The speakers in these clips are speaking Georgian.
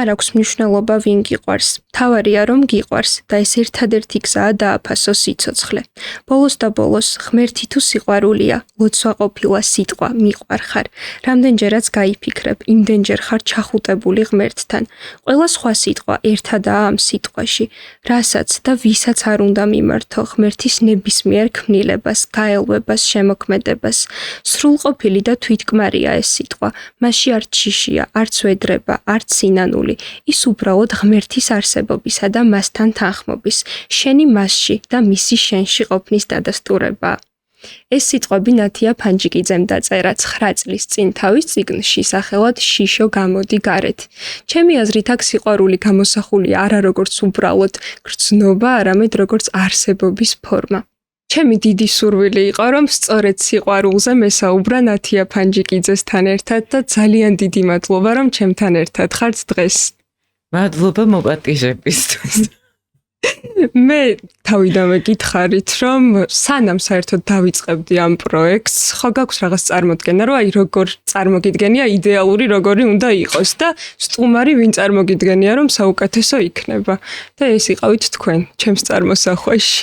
არ აქვს მნიშვნელობა ვინ გიყვარს. თავარია რომ გიყვარს და ეს ერთადერთი გზაა დააფასო სიცოცხლე. ბოლოს და ბოლოს ღმერთი თუ სიყვარულია, ლოცვა ყოფილა სიტყვა მიყვარხარ. რამდენჯერაც გაიფიქრებ, იმდენჯერ ხარ ჩახუტებული ღმერთთან. ყველა სხვა სიტყვა ერთადაა ამ სიტყვაში, რასაც და ვისაც არ უნდა მიმართო ღმერთის ნებისმიერ ქმნილებას, გაელვებას, შემოქმედებას. სრულყოფილი და თვითკმარია ეს სიტყვა. მასში არც შიშია, არც ვედრება, არც სინანული. ის უბრალოდ ღმერთის არსებობისა და მასთან თანხმობის, შენი მასში და მისი შენში ყოფნის დადასტურებაა. ეს სიტყვები ნათია ფანჯიკიძემ დაწერა 9 წლის წინ თავის წიგნში სახელად შიშო გამოდი გარეთ. ჩემი აზრით აქ სიყვარული გამოსახულია არა როგორც უბრალოდ გრძნობა, არამედ როგორც არსებობის ფორმა. ჩემი დიდი სურვილი იყო, რომ სწორედ სიყვარულზე მესაუბრა ნათია ფანჯიკიძესთან ერთად და ძალიან დიდი მადლობა, რომ ჩემთან ერთად ხართ დღეს. მადლობა მოპატიჟებისთვის. მე თავიდანვე გითხარით, რომ სანამ საერთოდ დავიწყებდი ამ პროექტს, ხო გაქვს რაღაც წარმოდგენა, რომ აი როგორ წარმოგიდგენია იდეალური როგორი უნდა იყოს და სტუმარი ვინ წარმოგიდგენია, რომ საუკეთესო იქნება. და ეს იყავით თქვენ, ჩემს წარმოსახვაში.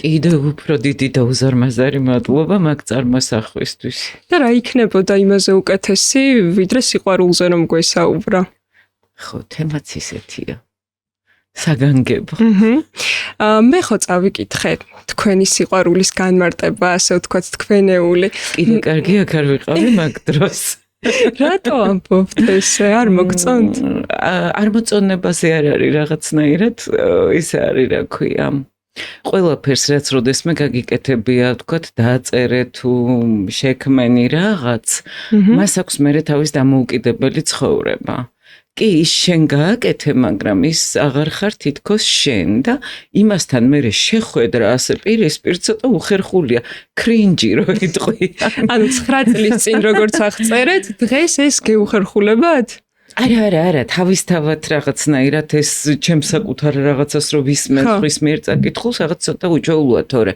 კიდევ უფრო დიდი და უზარმაზარი მადლობა მაგ წარმოსახვისთვის. და რა იქნებოდა იმაზე უკეთესი, ვიდრე სიყვარულზე რომ გვესაუბრა? ხო, თემაც ისეთია. საგანგებო. მე ხო წავიკითხე თქვენი სიყვარულის განმარტება, ასე ვთქვათ, თქვენეული. კიდე კარგი აქ არ ვიყავი მაგ დროს. რატო ამბობთ ესე? არ მოგწონთ? არ მოწონებაზე არ არის რაღაცნაირად, ისე არის, რა ქვია. ყველაფერს რაც როდესმე გაგიკეთებია, ვთქვათ, დააწერე თუ შექმენი რაღაც, მას აქვს მერე თავის დამოუკიდებელი ცხოვრება. კი, ის შენ გააკეთე, მაგრამ ის აღარ ხარ თითქოს შენ და იმასთან მერე შეხვედრა ასე პირისპირ ცოტა უხერხულია, კრინჯი რო იტყვია. ანუ 9 წლის წინ როგორც აღწერეთ, დღეს ეს გეუხერხულებათ? არა, თავისთავად რაღაცნაირად ეს ჩემს საკუთარ რაღაცას რო ვისმენ ხრის მიერ წაკითხულს, რაღაც ცოტა უჩვეულოა, თორე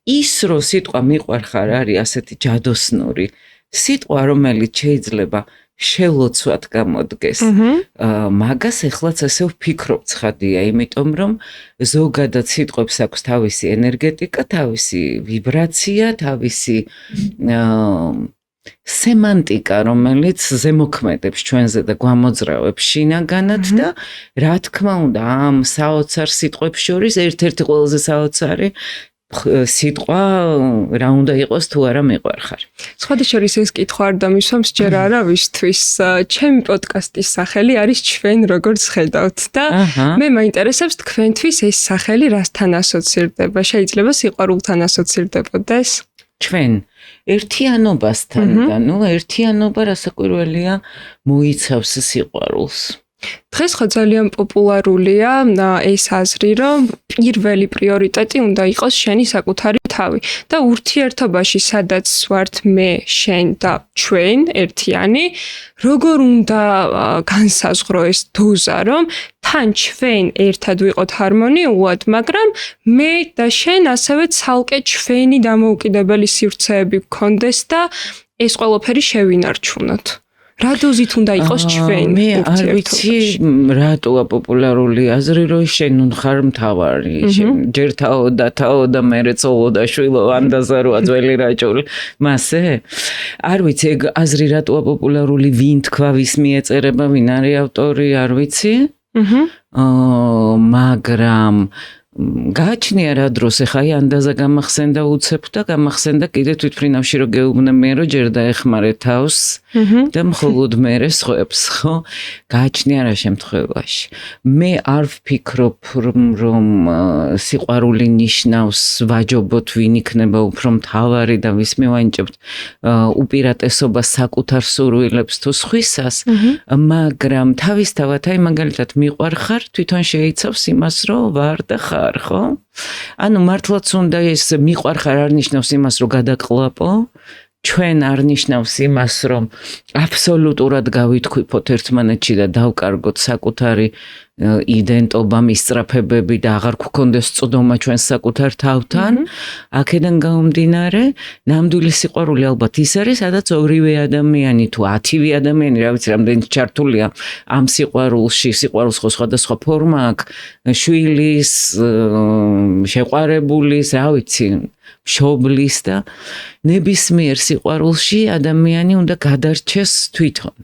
ის რო სიტყვა მიყვარხარ არის ასეთი ჯადოსნური სიტყვა, რომელიც შეიძლება შელოცვად გამოდგეს. მაგას ეხლაც ასე ვფიქრობ ცხადია, იმიტომ რომ ზოგადად სიტყვებს აქვს თავისი ენერგეტიკა, თავისი ვიბრაცია, თავისი სემანტიკა, რომელიც ზემოქმედებს ჩვენზე და გვამოძრავებს შინაგანად და რა თქმა უნდა, ამ საოცარ სიტყვებს შორის ერთ-ერთი ყველაზე საოცარი სიტყვა რა უნდა იყოს თუ არა მიყვარხარ. სხვადასხვა ეს კითხვა არ დამისვამს ჯერ არავისთვის. ჩემი პოდკასტის სახელი არის ჩვენ როგორც ხედავთ და მე მაინტერესებს თქვენთვის ეს სახელი რასთან ასოცირდება? შეიძლება სიყვარულთან ასოცირდებოდეს? ჩვენ ერთიანობასთან და ერთიანობა რასაკვირველია მოიცავს სიყვარულს. დღეს ხო ძალიან პოპულარულია ეს აზრი, რომ პირველი პრიორიტეტი უნდა იყოს შენი საკუთარი თავი და ურთიერთობაში, სადაც ვართ მე, შენ და ჩვენ ერთიანი, როგორ უნდა განსაზღვრო ეს დოზა, რომ თან ჩვენ ერთად ვიყოთ ჰარმონიულად, მაგრამ მე და შენ ასევე ცალკე ჩვენი დამოუკიდებელი სივრცეები გქონდეს და ეს ყველაფერი შევინარჩუნოთ. რა დოზით უნდა იყოს ჩვენ? მე არ ვიცი რატოა პოპულარული აზრი, რომ შენ ხარ მთავარი, ჯერ თაო და მერე ცოლო და შვილო ანდაზა როა ძველი რაჭული. მასე? არ ვიცი ეგ აზრი რატოა პოპულარული, ვინ თქვა, ვის მიეწერება, ვინ არის ავტორი, არ ვიცი. მაგრამ გააჩნია რა დროს ეხა ანდაზა გამახსენდა უცებ და გამახსენდა კიდე თვითფრინავში რომ გეუბნებიან რომ ჯერ დაეხმარე თავს და მხოლოდ მერე სხვებს, ხო? გააჩნია რა შემთხვევაში. მე არ ვფიქრობ რომ სიყვარული ნიშნავს ვაჯობოთ ვინ იქნება უფრო მთავარი და ვის მივანიჭებთ უპირატესობას საკუთარ სურვილებს თუ სხვისას, მაგრამ თავისთავად აი მაგალითად მიყვარხარ თვითონ შეიცავს იმას რომ ვარ და ხარ. ხო? ანუ მართლაც უნდა ეს მიყვარხარ არ ნიშნავს იმას რომ გადაყლაპო, ჩვენ არ ნიშნავს იმას რომ აბსოლუტურად გავითქვიფოთ ერთმანეთში და დავკარგოთ საკუთარი იდენტობა, მისწრაფებები და აღარ გქონდეს წვდომა ჩვენს საკუთარ თავთან, აქედან გამომდინარე, ნამდვილი სიყვარული ალბათ ის არის, სადაც ორივე ადამიანი თუ 10 ადამიანი, რა ვიცი, რამდენი ჩართულია ამ სიყვარულში, სიყვარულს ხო სხვადასხვა ფორმა აქვს, შვილის, შეყვარებულის, რა ვიცი, მშობლის და ნებისმიერ სიყვარულში ადამიანი უნდა გადარჩეს თვითონ.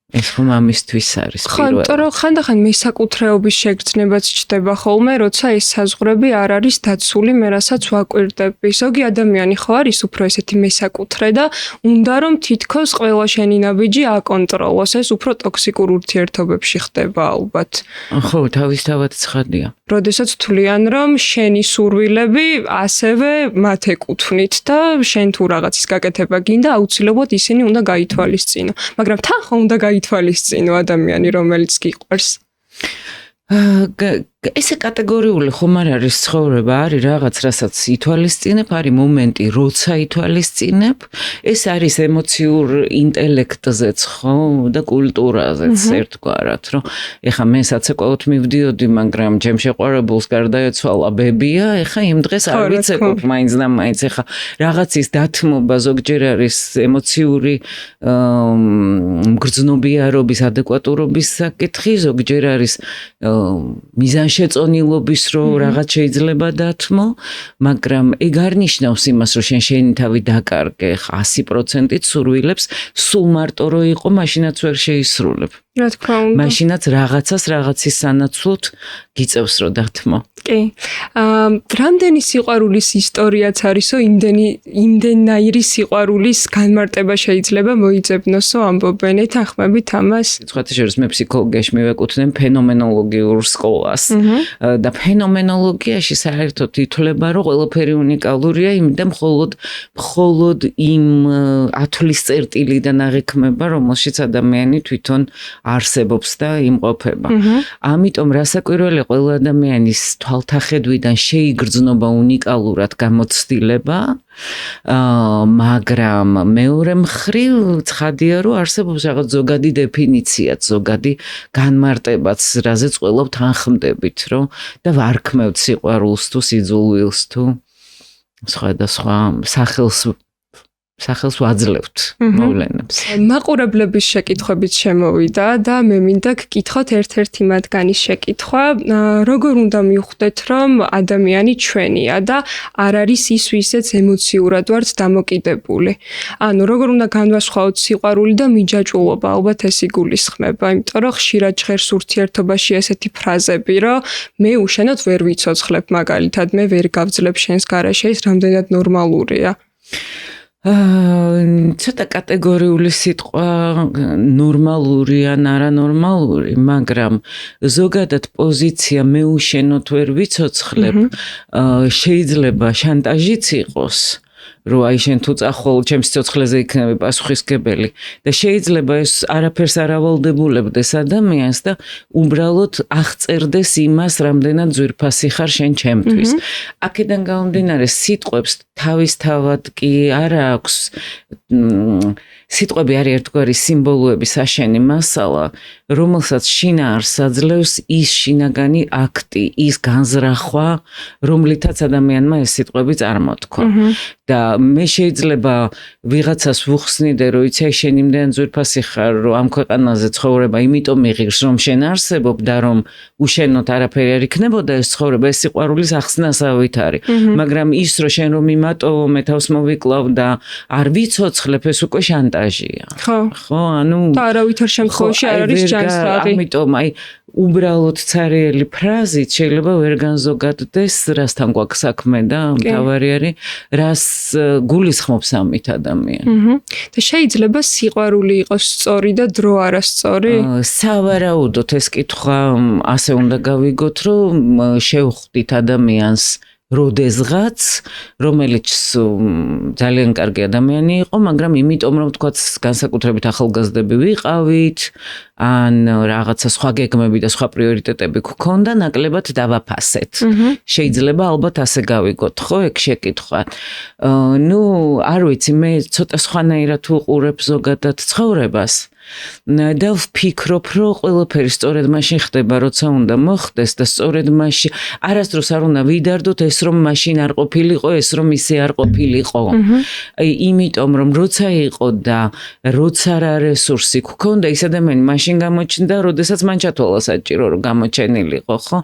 ეს ხომ ამისთვის არის პირველი. ხო, თორე ხანდახან მესაკუთრეობის შეგრძნებაც ჩდება ხოლმე, როცა ეს საზღვრები არ არის დაცული, მე რასაც ვაკვირდები. ზოგი ადამიანი ხო არის უფრო ესეთი მესაკუთრე და უნდა რომ თითქოს ყველა შენი ნაბიჯი აკონტროლოს, ეს უფრო ტოქსიკურ ურთიერთობებში ხდება ალბათ. ხო, თავისთავად ცხადია. როდესაც თვლიან რომ შენი სურვილები ასევე მათ ეკუთვნით და შენ თუ რაღაცის გაკეთება გინდა, აუცილებლად ისინი უნდა გაითვალისწინო. მაგრამ თან ხო უნდა გაითვალისწინო ადამიანი, რომელიც გიყვარს. ესე კატეგორიული ხომ არ არის ცხოვრება, არის რაღაც, რასაც ითვალისწინებ, არის მომენტი, როცა ითვალისწინებ, ეს არის ემოციურ ინტელექტზეც, ხო, და კულტურაზეც ერთგვარად, რომ ეხა მე საცეკვაოდ მივდიოდი, მაგრამ ჩემ შეყვარებულს გარდაეცვალა ბებია, ეხა იმ დღეს არ ვიცეკვებ მაინც და მაინც, ეხა რაღაცის დათმობა ზოგჯერ არის ემოციური მგრძნობიარობის, ადეკვატურობის საკითხი, ზოგჯერ არის მიზანშეწონილობის რომ რაღაც შეიძლება დათმო, მაგრამ ეგ არ ნიშნავს იმას, რომ შენი თავი დაკარგე 100%-ით სურვილებს, სულ მარტო რო იყო, მაშინაც ვერ შეისრულებ. რა თქმა უნდა. მაშინაც რაღაცას რაღაცის სანაცვლოდ გიწევს რომ დათმო. კი. რამდენი სიყვარულის ისტორიაც არისო, იმდენნაირი სიყვარულის განმარტება შეიძლება მოიძებნოსო ამბობენ, ეთანხმებით ამას? სხვათა შორის მე ფსიქოლოგიაში მივეკუთვნებ ფენომენოლოგიურ სკოლას და ფენომენოლოგიაში საერთოდ ითვლება, რომ ყველაფერი უნიკალურია, იმიტომ მხოლოდ იმ ათვლის წერტილიდან აღიქმება, რომელშიც ადამიანი თვითონ არსებობს და იმყოფება. ამიტომ რასაკვირველია ყველა ადამიანის თვალთახედვიდან შეიგრძნობა უნიკალურად გამოცდილება, მაგრამ მეორე მხრივ ცხადია, რომ არსებობს რაღაც ზოგადი დეფინიციაც, ზოგადი განმარტებაც, რაზეც ყველა თანხმდებით, რომ და ვარქმევთ სიყვარულს თუ სიძულვილს თუ სხვადასხვა სახელს ვაძლევთ მოვლენებს. მაყურებლების შეკითხვებით შემოვიდა და მე მინდა გკითხოთ ერთ-ერთი მათგანის შეკითხვა, როგორ უნდა მივხვდეთ, რომ ადამიანი ჩვენია და არ არის ის, ვისაც ემოციურად ვართ დამოკიდებული. ანუ როგორ უნდა განვასხვაოთ სიყვარული და მიჯაჭვულობა, ალბათ ეს იგულისხმება, იმიტომ რომ ხშირად ჟღერს ურთიერთობაში ესეთი ფრაზები, რომ მე უშენოდ ვერ ვიცოცხლებ, მაგალითად, მე ვერ გავძლებ შენს გარეშე, ეს რამდენად ნორმალურია. ცოტა კატეგორიული სიტყვა ნორმალური ან არანორმალური, მაგრამ ზოგადად პოზიცია მე უშენოდ ვერ ვიცოცხლებ, შეიძლება შანტაჟიც იყოს, რომ აი შენ თუ წახვალ ჩემს ცოცხლეზე იქნები პასუხისგებელი და შეიძლება ეს არაფერს არ ავალდებულებდეს ადამიანს და უბრალოდ აღწერდეს იმას, რამდენად ძვირფასი ხარ შენ ჩემთვის. აქედან გამომდინარე სიტყვებს თავისთავად კი არ აქვს, სიტყვები არის ერთგვარი სიმბოლოების აშენი მასალა, რომელსაც შინაარს აძლევს ის შინაგანი აქტი, ის განზრახვა, რომლითაც ადამიანმა ეს სიტყვები წარმოთქვა. და მე შეიძლება ვიღაცას ვუხსნიდე, რომ იცი შენ იმდენ ძვირფასი ხარ, რომ ამ ქვეყანაზე ცხოვრება იმიტომ მიღირს, რომ შენ არსებობ და რომ უშენოდ არაფერი არ იქნებოდა ეს ცხოვრება, ეს სიყვარულის ახსნასავით არის. მაგრამ ის, რომ შენ რომ იმატოვო, მე თავს მოვიკლავ და არ ვიცოცხლებ, ეს უკვე შანტაჟია. ხო, ანუ და არავითარ შემთხვევაში არ არის ჯანსაღი. ამიტომ აი უბრალოდ цаრიელი ფრაზით შეიძლება ვერ განზოგადდეს, რასთან გვაქვს საქმე და მთავარი არის, რას გულისხმობს ამით ადამიანი. და შეიძლება სიყვარული იყოს სწორი და დრო არასწორი? სავარაუდოდ ეს კითხვა ასე უნდა გავიგოთ, რომ შევხვდით ადამიანს როდესღაც, რომელიც ძალიან კარგი ადამიანი იყო, მაგრამ იმიტომ რომ თქვაც განსაკუთრებით ახალგაზრდები ვიყავით, ან რაღაცა სხვა გეგმები და სხვა პრიორიტეტები გქონდა, ნაკლებად დავაფასეთ. შეიძლება ალბათ ასე გავიგოთ, ხო, ეგ შეკითხვა. ნუ, არ ვიცი, მე ცოტა სხვანაირად ვუყურებ ზოგადად ცხოვრებას. და ვფიქრობ, რომ ყველაფერი სწორედ მაშინ ხდება, როცა უნდა მოხდეს და სწორედ მაშინ არასდროს არ უნდა ვიდარდოთ ეს რომ მაშინ არ ყოფილიყო, ეს რომ ისე არ ყოფილიყო. იმიტომ რომ როცა იყო და როცა რა რესურსი გქონდა, ის ადამიანი მაშინ გამოჩნდა, როდესაც მან ჩათვალა საჭირო რომ გამოჩენილიყო, ხო?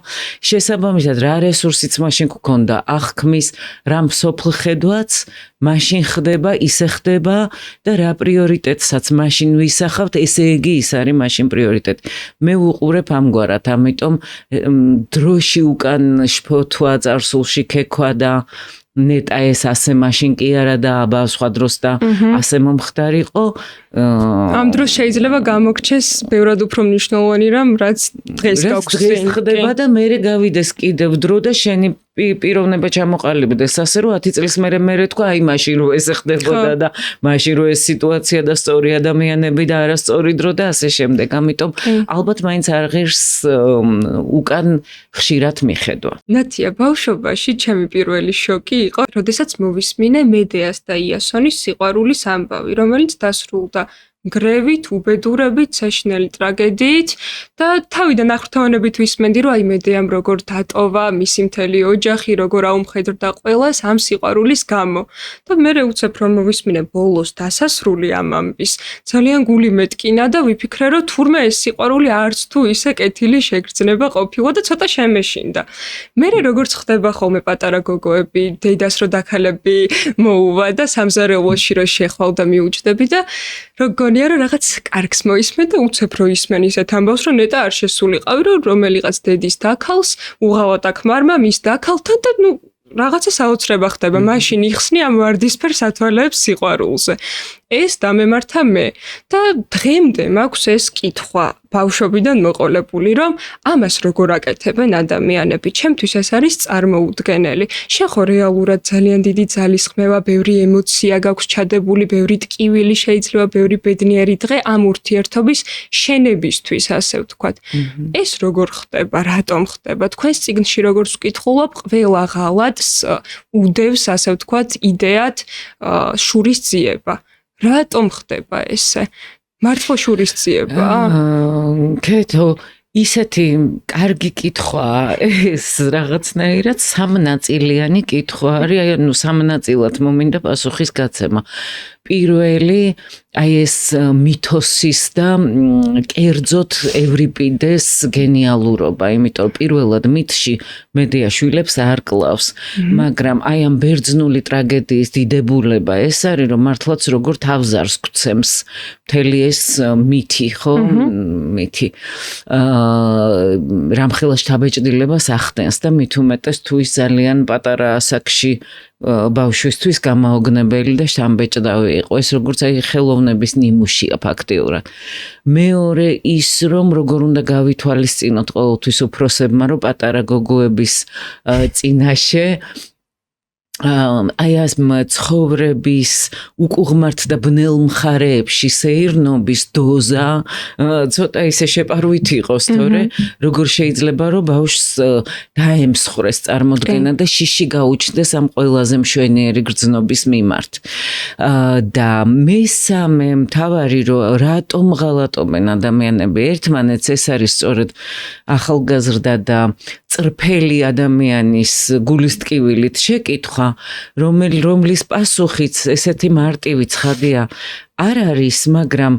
შესაბამისად, რა რესურსიც მაშინ გქონდა, აღქმის რა მსოფლხედვაც მაშინ ხდება, ისე ხდება და რა პრიორიტეტსაც მაშინ ვისახავთ, ესე იგი ის არის მაშინ პრიორიტეტი. მე ვუყურებ ამგვარად, ამიტომ დროში უკან შფოთვა, წარსულში ქექვა და ნეტა ეს ასე მაშინ კი არა და აბა სხვა დროს და ასე მომხდარიყო. ამ დროს შეიძლება გამოგჩეს ბევრად უფრო მნიშვნელოვანი რამ, რაც დღეს გაქვს წინ. ხდება და მე გავიდეს კიდევ დრო და შენი პიროვნება ჩამოყალიბდეს ასე რომ 10 წლის მერე თქვა აი მაშინ რო ეს ხდებოდა და მაშინ რო ეს სიტუაცია და სწორი ადამიანები და არასწორი დრო და ასე შემდეგ. ამიტომ ალბათ მაინც არ ღირს უკან ხშირად მიხედვა. ნათია, ბავშვობაში ჩემი პირველი შოკი იყო, როდესაც მოვისმინე მედეას და იასონის სიყვარულის ამბავი, რომელიც დასრულდა გრევით, უბედურებით, საშინელი ტრაგედიით და თავიდან ახრთაონებით ვისმენდი, რომ აი მედეამ როგორ დატოვა მისი მთელი ოჯახი, როგორ აუმხედრდა ყველას ამ სიყვარულის გამო. და მე უცებ რომ მოვისმინე ბოლოს დასასრული ამ ამბის, ძალიან გული მეტკინა და ვიფიქრე, რომ თურმე ეს სიყვარული არც თუ ისე კეთილი შეგრძნება ყოფილა და ცოტა შემეშინდა. მე როგორც ხდება ხოლმე პატარა გოგოები, დედას რო დაქალები მოუვა და სამზარეულოში რო შეხვალ და მიუჯდები და როგორ რომ რაღაც კარგს მოისმენ და უცებ რო ისმენ ისეთ ამბავს, რომ ნეტა არ შესულიყავი, რომ რომელიღაც დედის დაქალს, უღალატა ქმარმა მის დაქალთან და ნუ რაღაცა საოცრება ხდება, მაშინ იხსნი ამ ვარდისფერ სათვალეებს სიყვარულზე. ეს დამემართა მე და დღემდე მაქვს ეს კითხვა ბავშვობიდან მოყოლებული, რომ ამას როგორ აკეთებენ ადამიანები. ჩემთვის ეს არის წარმოუდგენელი. შენ ხო რეალურად ძალიან დიდი ძალისხმევა, ბევრი ემოცია გაქვს ჩადებული, ბევრი ტკივილი შეიძლება, ბევრი ბედნიერი დღე ამ ურთიერთობის შენებისთვის, ასე ვთქვათ. ეს როგორ ხდება, რატომ ხდება? თქვენს წიგნში როგორც ვკითხულობ, ყველა ღალატს უდევს, ასე ვთქვათ, იდეად შურისძიება. რატომ ხდება ესე? მართლა შურისძიება? კეთო, ისეთი კარგი კითხვაა ეს რაღაცნაირად სამნაწილიანი კითხვა არის, აი ნუ სამნაწილად მომინდა პასუხის გაცემა. პირველი აი ეს მითოსის და კერძოდ ევრიპიდეს გენიალურობა, იმიტომ პირველად მითში მედეა შვილებს არ კლავს, მაგრამ აი ამ ბერძნული ტრაგედიის დიდებულება ეს არის, რომ მართლაც როგორ თავზარს გვცემს მთელი ეს მითი, ხო? მითი რამხელა შთაბეჭდილებას ახდენს და მით უმეტეს თუ ის ძალიან პატარა ასაკში ბავშვისთვის გამაოგნებელი და შთამბეჭდავი იყო. ეს როგორც აი ხელოვნების ნიმუშია ფაქტიურად. მეორე ის რომ როგორ უნდა გავითვალისწინოთ ყოველთვის უფროსებმა, რომ პატარა გოგოების წინაშე აი ამ ცხოვრების უკუღმართ და ბნელ მხარეებში სეირნობის დოზა ცოტა ისე შეპარვით იყოს, თორე როგორ შეიძლება რომ ბავშვს დაემსხვრეს წარმოდგენა და შიში გაუჩნდეს ამ ყველაზე მშვენიერი გრძნობის მიმართ. და მესამე მთავარი რომ რატომ ღალატობენ ადამიანები ერთმანეთს, ეს არის სწორედ ახალგაზრდა და წრფელი ადამიანის გულის ტკივილით შეკითხვა, რომლის პასუხიც ესეთი მარტივი ცხადია არ არის, მაგრამ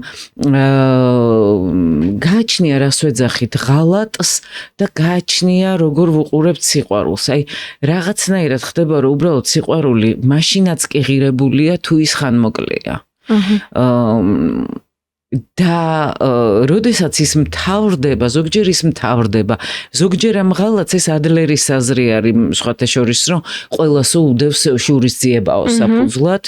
გააჩნია რას ვეძახით ღალატს და გააჩნია როგორ ვუყურებთ სიყვარულს. აი რაღაცნაირად ხდება რომ უბრალოდ სიყვარული მაშინაც კი ღირებულია თუ ის ხანმოკლეა. და როდესაც ის მთავრდება, ზოგჯერ ის მთავრდება, ზოგჯერ ამ ღალატს ეს ადლერის აზრი არის, სხვათა შორის, რომ ყველას უდევს შურისძიებაო საფუძვლად,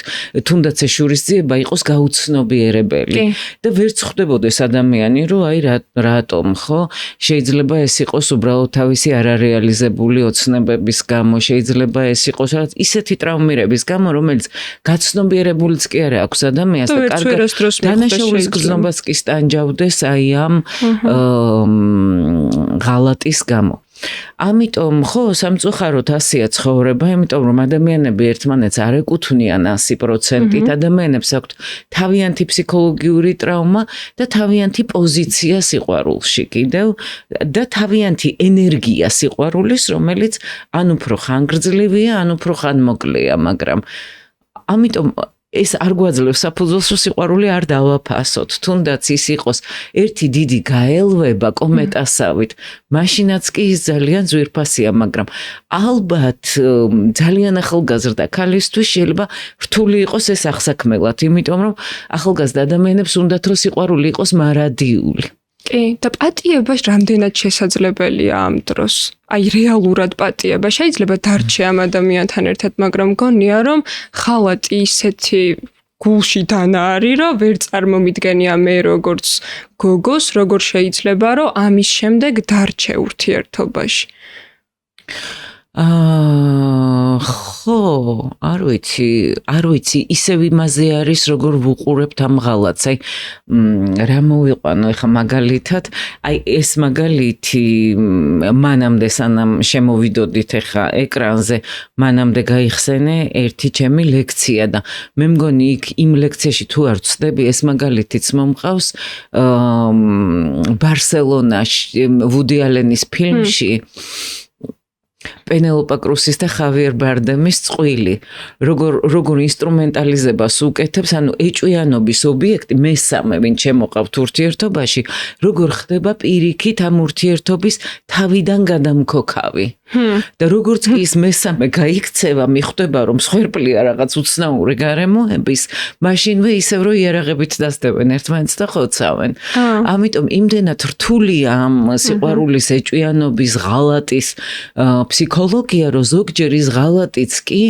თუნდაც ეს შურისძიება იყოს გაუცნობიერებელი. და ვერც ხვდებოდეს ადამიანი, რომ აი რატომ, ხო? შეიძლება ეს იყოს უბრალოდ თავისი არარეალიზებული ოცნებების გამო, შეიძლება ეს იყოს რაღაც ისეთი ტრავმირების გამო, რომელიც გაცნობიერებულიც კი არ აქვს ადამიანს და კარგად დანაშაულის გზნობას კი სტანჯავდეს აი ამ ღალატის გამო. ამიტომ ხო სამწუხაროდ ასია ცხოვრება, იმიტომ რომ ადამიანები ერთმანეთს არ ეკუთვნიან 100%, ადამიანებს აქვთ თავიანთი ფსიქოლოგიური ტრავმა და თავიანთი პოზიცია სიყვარულში კიდევ და თავიანთი ენერგია სიყვარულის, რომელიც ან უფრო ხანგრძლივია, ან უფრო ხანმოკლეა, მაგრამ ამიტომ ეს არ გვაძლევს საფუძველს, რომ სიყვარული არ დავაფასოთ, თუნდაც ის იყოს ერთი დიდი გაელვება კომეტასავით, მაშინაც კი ის ძალიან ძვირფასია, მაგრამ ალბათ ძალიან ახალგაზრდა ქალისთვის შეიძლება რთული იყოს ეს აღსაქმელად, იმიტომ რომ ახალგაზრდა ადამიანებს უნდათ რომ სიყვარული იყოს მარადიული. კი, და პატიება რამდენად შესაძლებელია ამ დროს? აი რეალურად პატიება შეიძლება დარჩე ამ ადამიანთან ერთად, მაგრამ მგონია რომ ხალატი ისეთი გულში დანა არის, რომ ვერ წარმომიდგენია მე როგორც გოგოს, როგორ შეიძლება რომ ამის შემდეგ დარჩე ურთიერთობაში. ხო, არ ვიცი, ისევ იმაზე არის, როგორ ვუყურებთ ამ ღალატს. აი, რა მოვიყვანო ეხა მაგალითად, აი ეს მაგალითი მანამდე სანამ შემოვიდოდით ეხა ეკრანზე, მანამდე გაიხსენე ერთი ჩემი ლექცია და მე მგონი იქ იმ ლექციაში თუ არ ვცდები, ეს მაგალითიც მომყავს ბარსელონაში, ვუდი ალენის ფილმში პენელოპა კრუსის და ხავიერ ბარდემის წყვილი, როგორ ინსტრუმენტალიზებას უკეთებს, ანუ ეჭვიანობის ობიექტი, მესამე ვინ შემოყავთ ურთიერთობაში, როგორ ხდება პირიქით ამ ურთიერთობის თავიდან გადამქოქავი. და როგორც კი ის მესამე გაიქცევა, მიხვდება, რომ სხერპლია რაღაც უცნაური გარემოების, მაშინვე ისევ რომ იარაღებით დასდებენ ერთმანეთს და ხოცავენ. ამიტომ იმდენად რთულია ამ სიყვარულის ეჭვიანობის ღალატის ფსიქოლოგია, რომ ზოგჯერ ის ღალატიც კი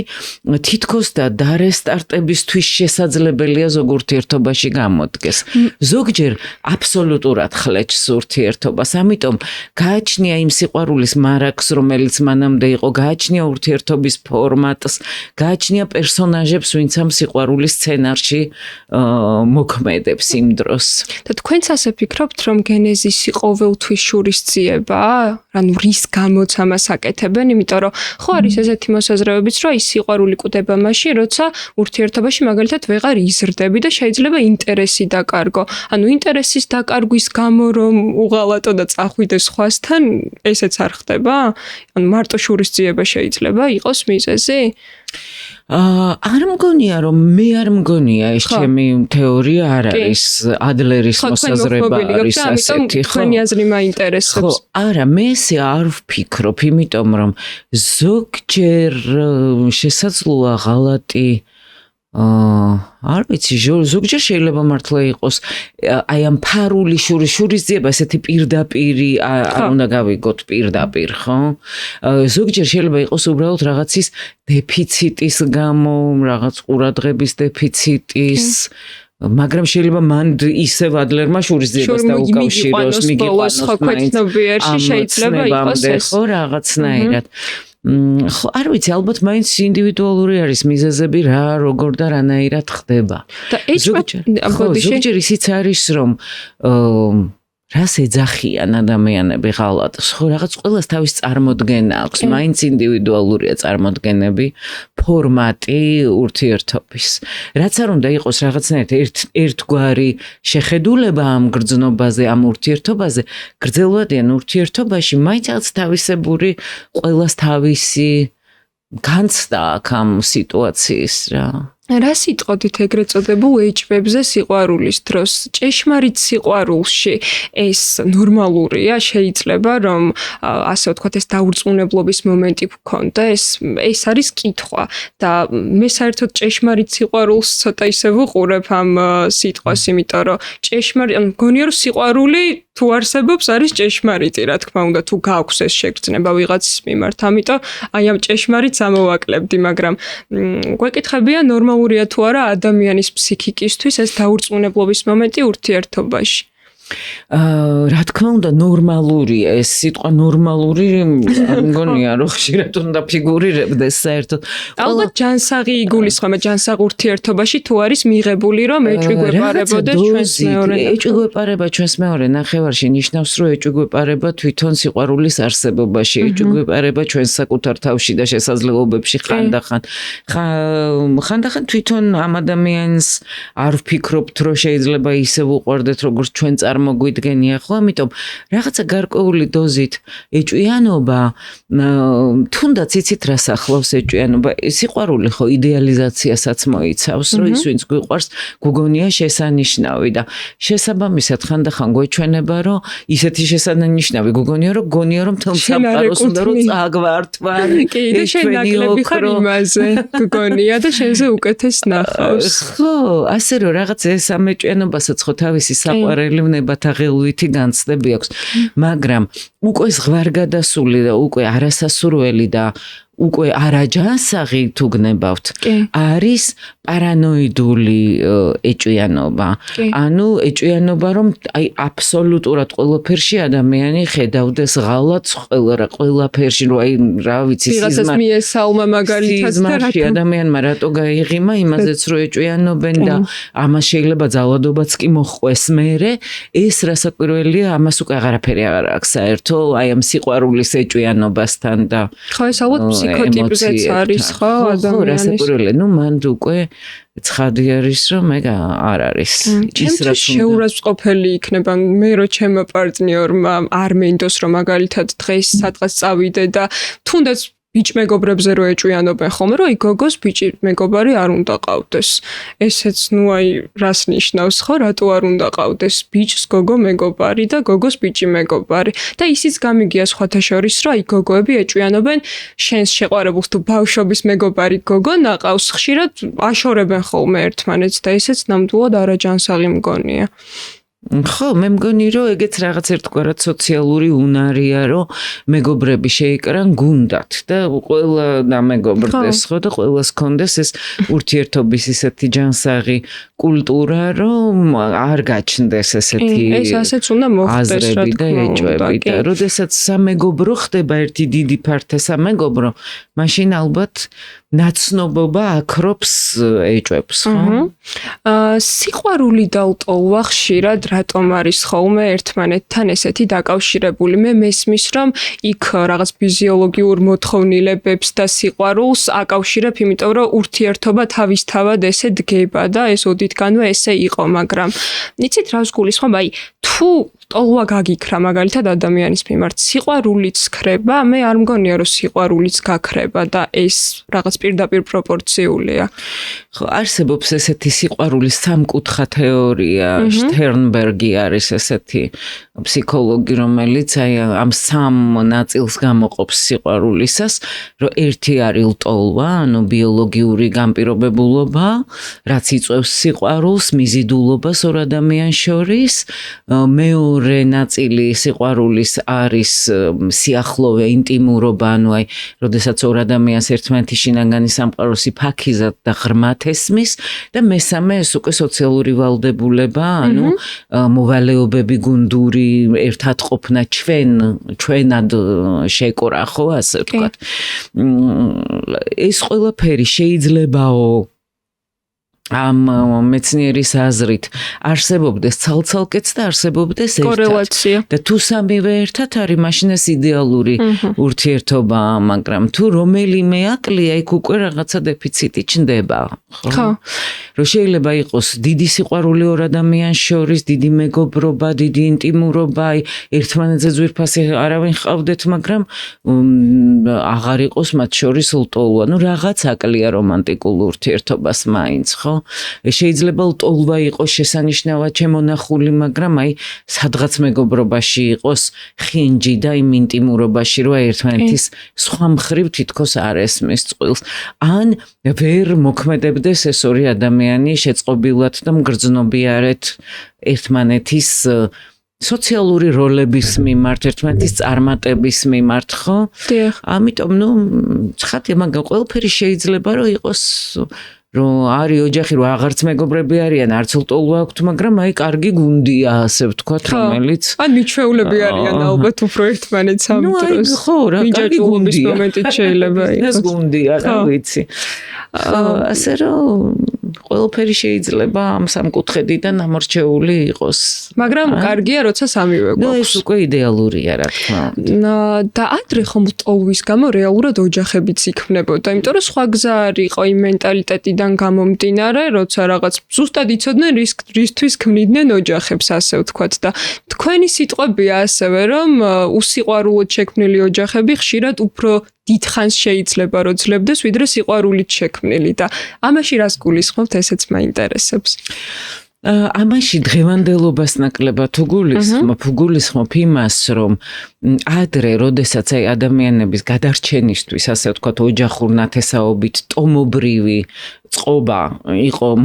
თითქოს და დარესტარტებისთვის შესაძლებელია ზოგ ურთიერთობაში გამოდგეს. ზოგჯერ აბსოლუტურად ხლეჭს ურთიერთობას, ამიტომ გააჩნია იმ სიყვარულის მარაკს, რომელიც მანამდე იყო, გააჩნია ურთიერთობის ფორმატს, გააჩნია პერსონაჟებს, ვინც ამ სიყვარულის სცენარში მოქმედებს იმ დროს. და თქვენც ასე ფიქრობთ, რომ გენეზისი ყოველთვის შურისძიებაა? ანუ რის გამოც ამას აკეთებენ, იმიტომ რომ ხო არის ესეთი მოსაზრებებიც, რომ ის სიყვარული კვდება მაშინ, როცა ურთიერთობაში მაგალითად ვეღარ იზრდები და შეიძლება ინტერესი დაკარგო. ანუ ინტერესის დაკარგვის გამო რომ უღალატო და წახვიდე სხვასთან, ესეც არ ხდება? ანუ მარტო შურისძიება შეიძლება იყოს მიზეზი? არ მგონია რომ მე არ მგონია ეს ჩემი თეორია არ არის ადლერის მოსაზრება არის ასეთი ხო თქვენი აზრი მაინტერესებს ხო არა მე ესე არ ვფიქრობ იმიტომ რომ ზოგჯერ შესაძლოა ღალატი არ ვიცი ზოგჯერ შეიძლება მართლა იყოს აი ამ ფარული შურისძიება ესეთი პირდაპირი არ უნდა გავიგოთ პირდაპირ ხო ზოგჯერ შეიძლება იყოს უბრალოდ რაღაცის დეფიციტის გამო რაღაც ყურადღების დეფიციტის მაგრამ შეიძლება მან ისევ ადლერმა შურისძიებას დაუკავშიროს მიგიყვანოს ხო ქვეცნობიერში შეიძლება იყოს ეს ხო რაღაცნაირად ხო არ ვიცი ალბათ მაინც ინდივიდუალური არის მიზეზები რა როგორ და რანაირად ხდება და ზოგჯერ ისიც არის რომ რას ეძახიან ადამიანები ღალატს ხო რაღაც ყველას თავის წარმოდგენა აქვს მაინც ინდივიდუალურია წარმოდგენები ფორმატი ურთიერთობის რაც არ უნდა იყოს რაღაცნაირად ერთგვარი შეხედულება ამ გრძნობაზე ამ ურთიერთობაზე გრძელვადიან ურთიერთობაში მაინც რაღაც თავისებური ყველას თავისი განცდა აქვს ამ სიტუაციის რა რა სიტყვით ეგრეთ წოდებულ ეჭვებზე სიყვარულის დროს ჭეშმარიტ სიყვარულში ეს ნორმალურია შეიძლება რომ ასე ვთქვათ ეს დაურწმუნებლობის მომენტი გქონდეს ეს არის კითხვა და მე საერთოდ ჭეშმარიტ სიყვარულს ცოტა ისე ვუყურებ ამ სიტყვას იმიტომ რომ ჭეშმარიტ მგონია რომ სიყვარული თუ არსებობს არის ჭეშმარიტი რა თქმა უნდა თუ გაქვს ეს შეგრძნება ვიღაცის მიმართ ამიტომ აი ამ ჭეშმარიტს ამოვაკლებდი მაგრამ გვეკითხებია ნორმალურია თუ არა ადამიანის ფსიქიკისთვის ეს დაურწმუნებლობის მომენტი ურთიერთობაში რა თქმა უნდა ნორმალურია ეს სიტყვა ნორმალური არ მგონია რომ ხშირად უნდა ფიგურირებდეს საერთოდ ალბათ ჯანსაღი იგულისხმება ჯანსაღ ურთიერთობაში თუ არის მიღებული რომ ეჭვგვეპარებოდეს ჩვენს მეორე ეჭვგვეპარება ჩვენს მეორე ნახევარში ნიშნავს რომ ეჭვგვეპარება თვითონ სიყვარულის არსებობაში ეჭვგვეპარება ჩვენს საკუთარ თავში და შესაძლებლობებში ხანდახან თვითონ ამ ადამიანს არ ვფიქრობთ რომ შეიძლება ისე უყვარდეთ როგორც ჩვენ მოგვიდგენია ხო ამიტომ რაღაცა გარკვეული დოზით ეჭვიანობა თუნდაც იცით რა სახლავს ეჭვიანობა სიყვარული ხო იდეალიზაციასაც მოიცავს რომ ის ვინც გვიყვარს გუგონია შესანიშნავი და შესაბამისად ხანდახან გვეჩვენება რომ ისეთი შესანიშნავი გუგონია რომ გონია რომ თელსამყაროს უნდა რომ წაგვართვარ კი და შენ ნაკლები ხარ იმაზე გუგონია და შენზე უკეთეს ნახავს ხო ასე რომ რაღაც ეს ამ ეჭვიანობასაც ხო თავისი საყვარელი ბათაღელვითი განცდები აქვს, მაგრამ უკვე ზღვარგადასული და უკვე არასასურველი და უკვე არაჯანსაღი თუ გნებავთ, არის პარანოიდული ეჭვიანობა. ანუ ეჭვიანობა რომ აი აბსოლუტურად ყველაფერში ადამიანი ხედავდეს ღალატს ყველაფერში რომ აი რა ვიცი სიზმარ მიესალმა მაგალითად და რა ადამიანმა რატო გაიღიმა იმაზეც რომ ეჭვიანობენ და ამას შეიძლება ძალადობაც კი მოხვეს მერე ეს რასაკვირველია ამას უკვე აღარაფერი აღარ აქვს საერთო აი ამ სიყვარულის ეჭვიანობასთან და ხო ეს ალბათ ფსიქოტიპზეც არის ხო ადამიანის ნუ მან უკვე ცხადი არის რომ მე არ არის ის რა შეურაცხყოფელი იქნება მე რო ჩემო პარტნიორმა არ მინდოს რომ მაგალითად დღეს სადღაც წავიდე და თუნდაც ბიჭ მეგობრებზე რო ეჭვიანობენ ხოლმე რომ გოგოს ბიჭი მეგობარი არ უნდა ყავდეს ესეც ნუ აი რას ნიშნავს ხო რატო არ უნდა ყავდეს ბიჭს გოგო მეგობარი და გოგოს ბიჭი მეგობარი და ისიც გამიგია სხვათა შორის რომ აი გოგოები ეჭვიანობენ შენს შეყვარებულს თუ ბავშვობის მეგობარი გოგო ნაყავს ხშირად აშორებენ ხოლმე ერთმანეთს და ესეც ნამდვილად არაჯანსაღი მგონია ხო, მე მგონი რომ ეგეც რაღაც ერთგვარად სოციალური უნარია, რომ მეგობრები შეიკრან გუნდად და ყველა დამეგობრდეს, ხო და ყველას კონდეს ეს ურთიერთობის ისეთი ჯანსაღი კულტურა, რომ არ გაჩნდეს ესეთი ეს ასეც უნდა მოხდეს რა თქმა უნდა. ეჭვები და როდესაც სამეგობრო ხდება ერთი დიდი ფართე სამეგობრო, მაშინ ალბათ ნაცნობობა აქრობს ეჭვებს, ხო? სიყვარული და ლტოლვა ხშირად რატომ არის ხოლმე ერთმანეთთან ესეთი დაკავშირებული? მე მესმის რომ იქ რაღაც ფიზიოლოგიურ მოთხოვნილებებს და სიყვარულს აკავშირებ, იმიტომ რომ ურთიერთობა თავისთავად ესე დგება და ეს ოდითგანვე ესე იყო, მაგრამ იცით რა ვსგულისხმობ? აი თუ ლტოლვა გაგიქრა მაგალითად ადამიანის მიმართ, სიყვარულიც ქრება, მე არ მგონია რომ სიყვარულიც გაქრება და ეს რაღაც პირდაპირ პროპორციულია. ხო, არსებობს ესეთი სიყვარულის სამკუთხა თეორია, შტერნბერგი არის ესეთი ფსიქოლოგი, რომელიც აი ამ სამ ნაწილს გამოყოფს სიყვარულისას, რომ ერთი არის ლტოლვა, ანუ ბიოლოგიური განპირობებულობა, რაც იწვევს სიყვარულს, მიზიდულობას ორ ადამიანს შორის, მეორე ნაწილი სიყვარულის არის სიახლოვე, ინტიმურობა, ანუ აი, როდესაც ორ ადამიანს ერთმანეთის შინაგანი სამყაროსი ფაქიზად და ღრმად ესმის და მესამე ეს უკვე სოციალური ვალდებულება, ანუ მოვალეობები გუნდური ერთად ყოფნა ჩვენად შეკრა ხო ასე ვთქვათ. ეს ყველაფერი შეიძლებაო ამ მეცნიერის აზრით არსებობდეს ცალ-ცალკეც და არსებობდეს ერთად. კორელაცია. და თუ სამივე ერთად არის, მაშინ ეს იდეალური ურთიერთობაა, მაგრამ თუ რომელიმე აკლია, იქ უკვე რაღაცა დეფიციტი ჩნდება. ხო. რომ შეიძლება იყოს დიდი სიყვარული ორ ადამიანს შორის, დიდი მეგობრობა, დიდი ინტიმურობა, ერთმანეთზე ძვირფასი არავინ ჰყავდეთ, მაგრამ აღარ იყოს მათ შორის ლტოლვა. ნუ რაღაც აკლია რომანტიკულ ურთიერთობას მაინც, ხო? შეიძლება ლტოლვა იყოს შესანიშნავად შემონახული, მაგრამ აი სადღაც მეგობრობაში იყოს ხინჯი და იმ ინტიმურობაში, რომ ერთმანეთის სხვა მხრივ თითქოს არ ესმის წყვილს. ან ვერ მოქმედებდეს ეს ორი ადამიანი შეწყობილად და მგრძნობიარეთ ერთმანეთის სოციალური როლების მიმართ, ერთმანეთის წარმატების მიმართ, ხო? ამიტომ, ცხადია, მაგრამ ყველაფერი შეიძლება რომ იყოს რომ არის ოჯახი, რომ აღარც მეგობრები არიან, არც ლტოლვა აქვთ, მაგრამ აი კარგი გუნდია, ასე ვთქვათ, რომელიც ან მიჩვეულები არიან ალბათ უფრო ერთმანეთს ამ დროს. ხო, რა კარგი გუნდია. მომენტით შეიძლება იყოს. ეს გუნდია, რა ვიცი. ასე რომ ყველაფერი შეიძლება ამ სამკუთხედიდან ამორჩეული იყოს. მაგრამ კარგია, როცა სამივე გვაქვს. ეს უკვე იდეალურია, რა თქმა უნდა. და ადრე ხომ ლტოლვის გამო რეალურად ოჯახებიც იქმნებოდა, იმიტომ რომ სხვა გზა არ იყო იმ მენტალიტეტიდან გამომდინარე, როცა რაღაც ზუსტად იცოდნენ რისთვის ქმნიდნენ ოჯახებს, ასე ვთქვათ და თქვენი სიტყვებია ასევე, რომ უსიყვარულოდ შექმნილი ოჯახები ხშირად უფრო დიდხანს შეიძლება რომ ძლებდეს, ვიდრე სიყვარულით შექმნილი და ამაში რას გულისხმობთ, ესეც მაინტერესებს. ამაში დღევანდელობას ნაკლებად გულისხმობ იმას, რომ ადრე, როდესაც აი ადამიანების გადარჩენისთვის, ასე ვთქვათ, ოჯახურ ნათესაობით ტომობრივი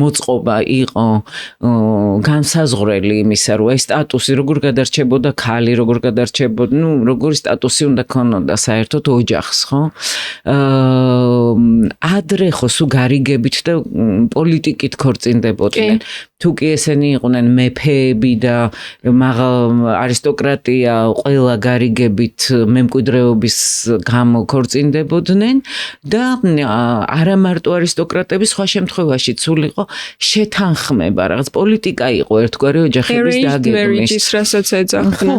მოწყობა იყო განსაზღვრელი იმისა, რომ ეს სტატუსი როგორ გადარჩებოდა ქალი, როგორ გადარჩებოდა, როგორი სტატუსი უნდა ქონოდა საერთოდ ოჯახს, ხო? ადრე ხო სულ გარიგებით და პოლიტიკით ქორწინდებოდნენ. თუ კი ესენი იყვნენ მეფეები და არისტოკრატია, ყველა გარიგებით მემკვიდრეობის გამო ქორწინდებოდნენ და არა მარტო არისტოკრატები, სხვა შემთხვევაში სულ იყო შეთანხმება, რაღაც პოლიტიკა იყო ერთგვარი ოჯახების დაგეგმვის. რასაც ეძახდნენ.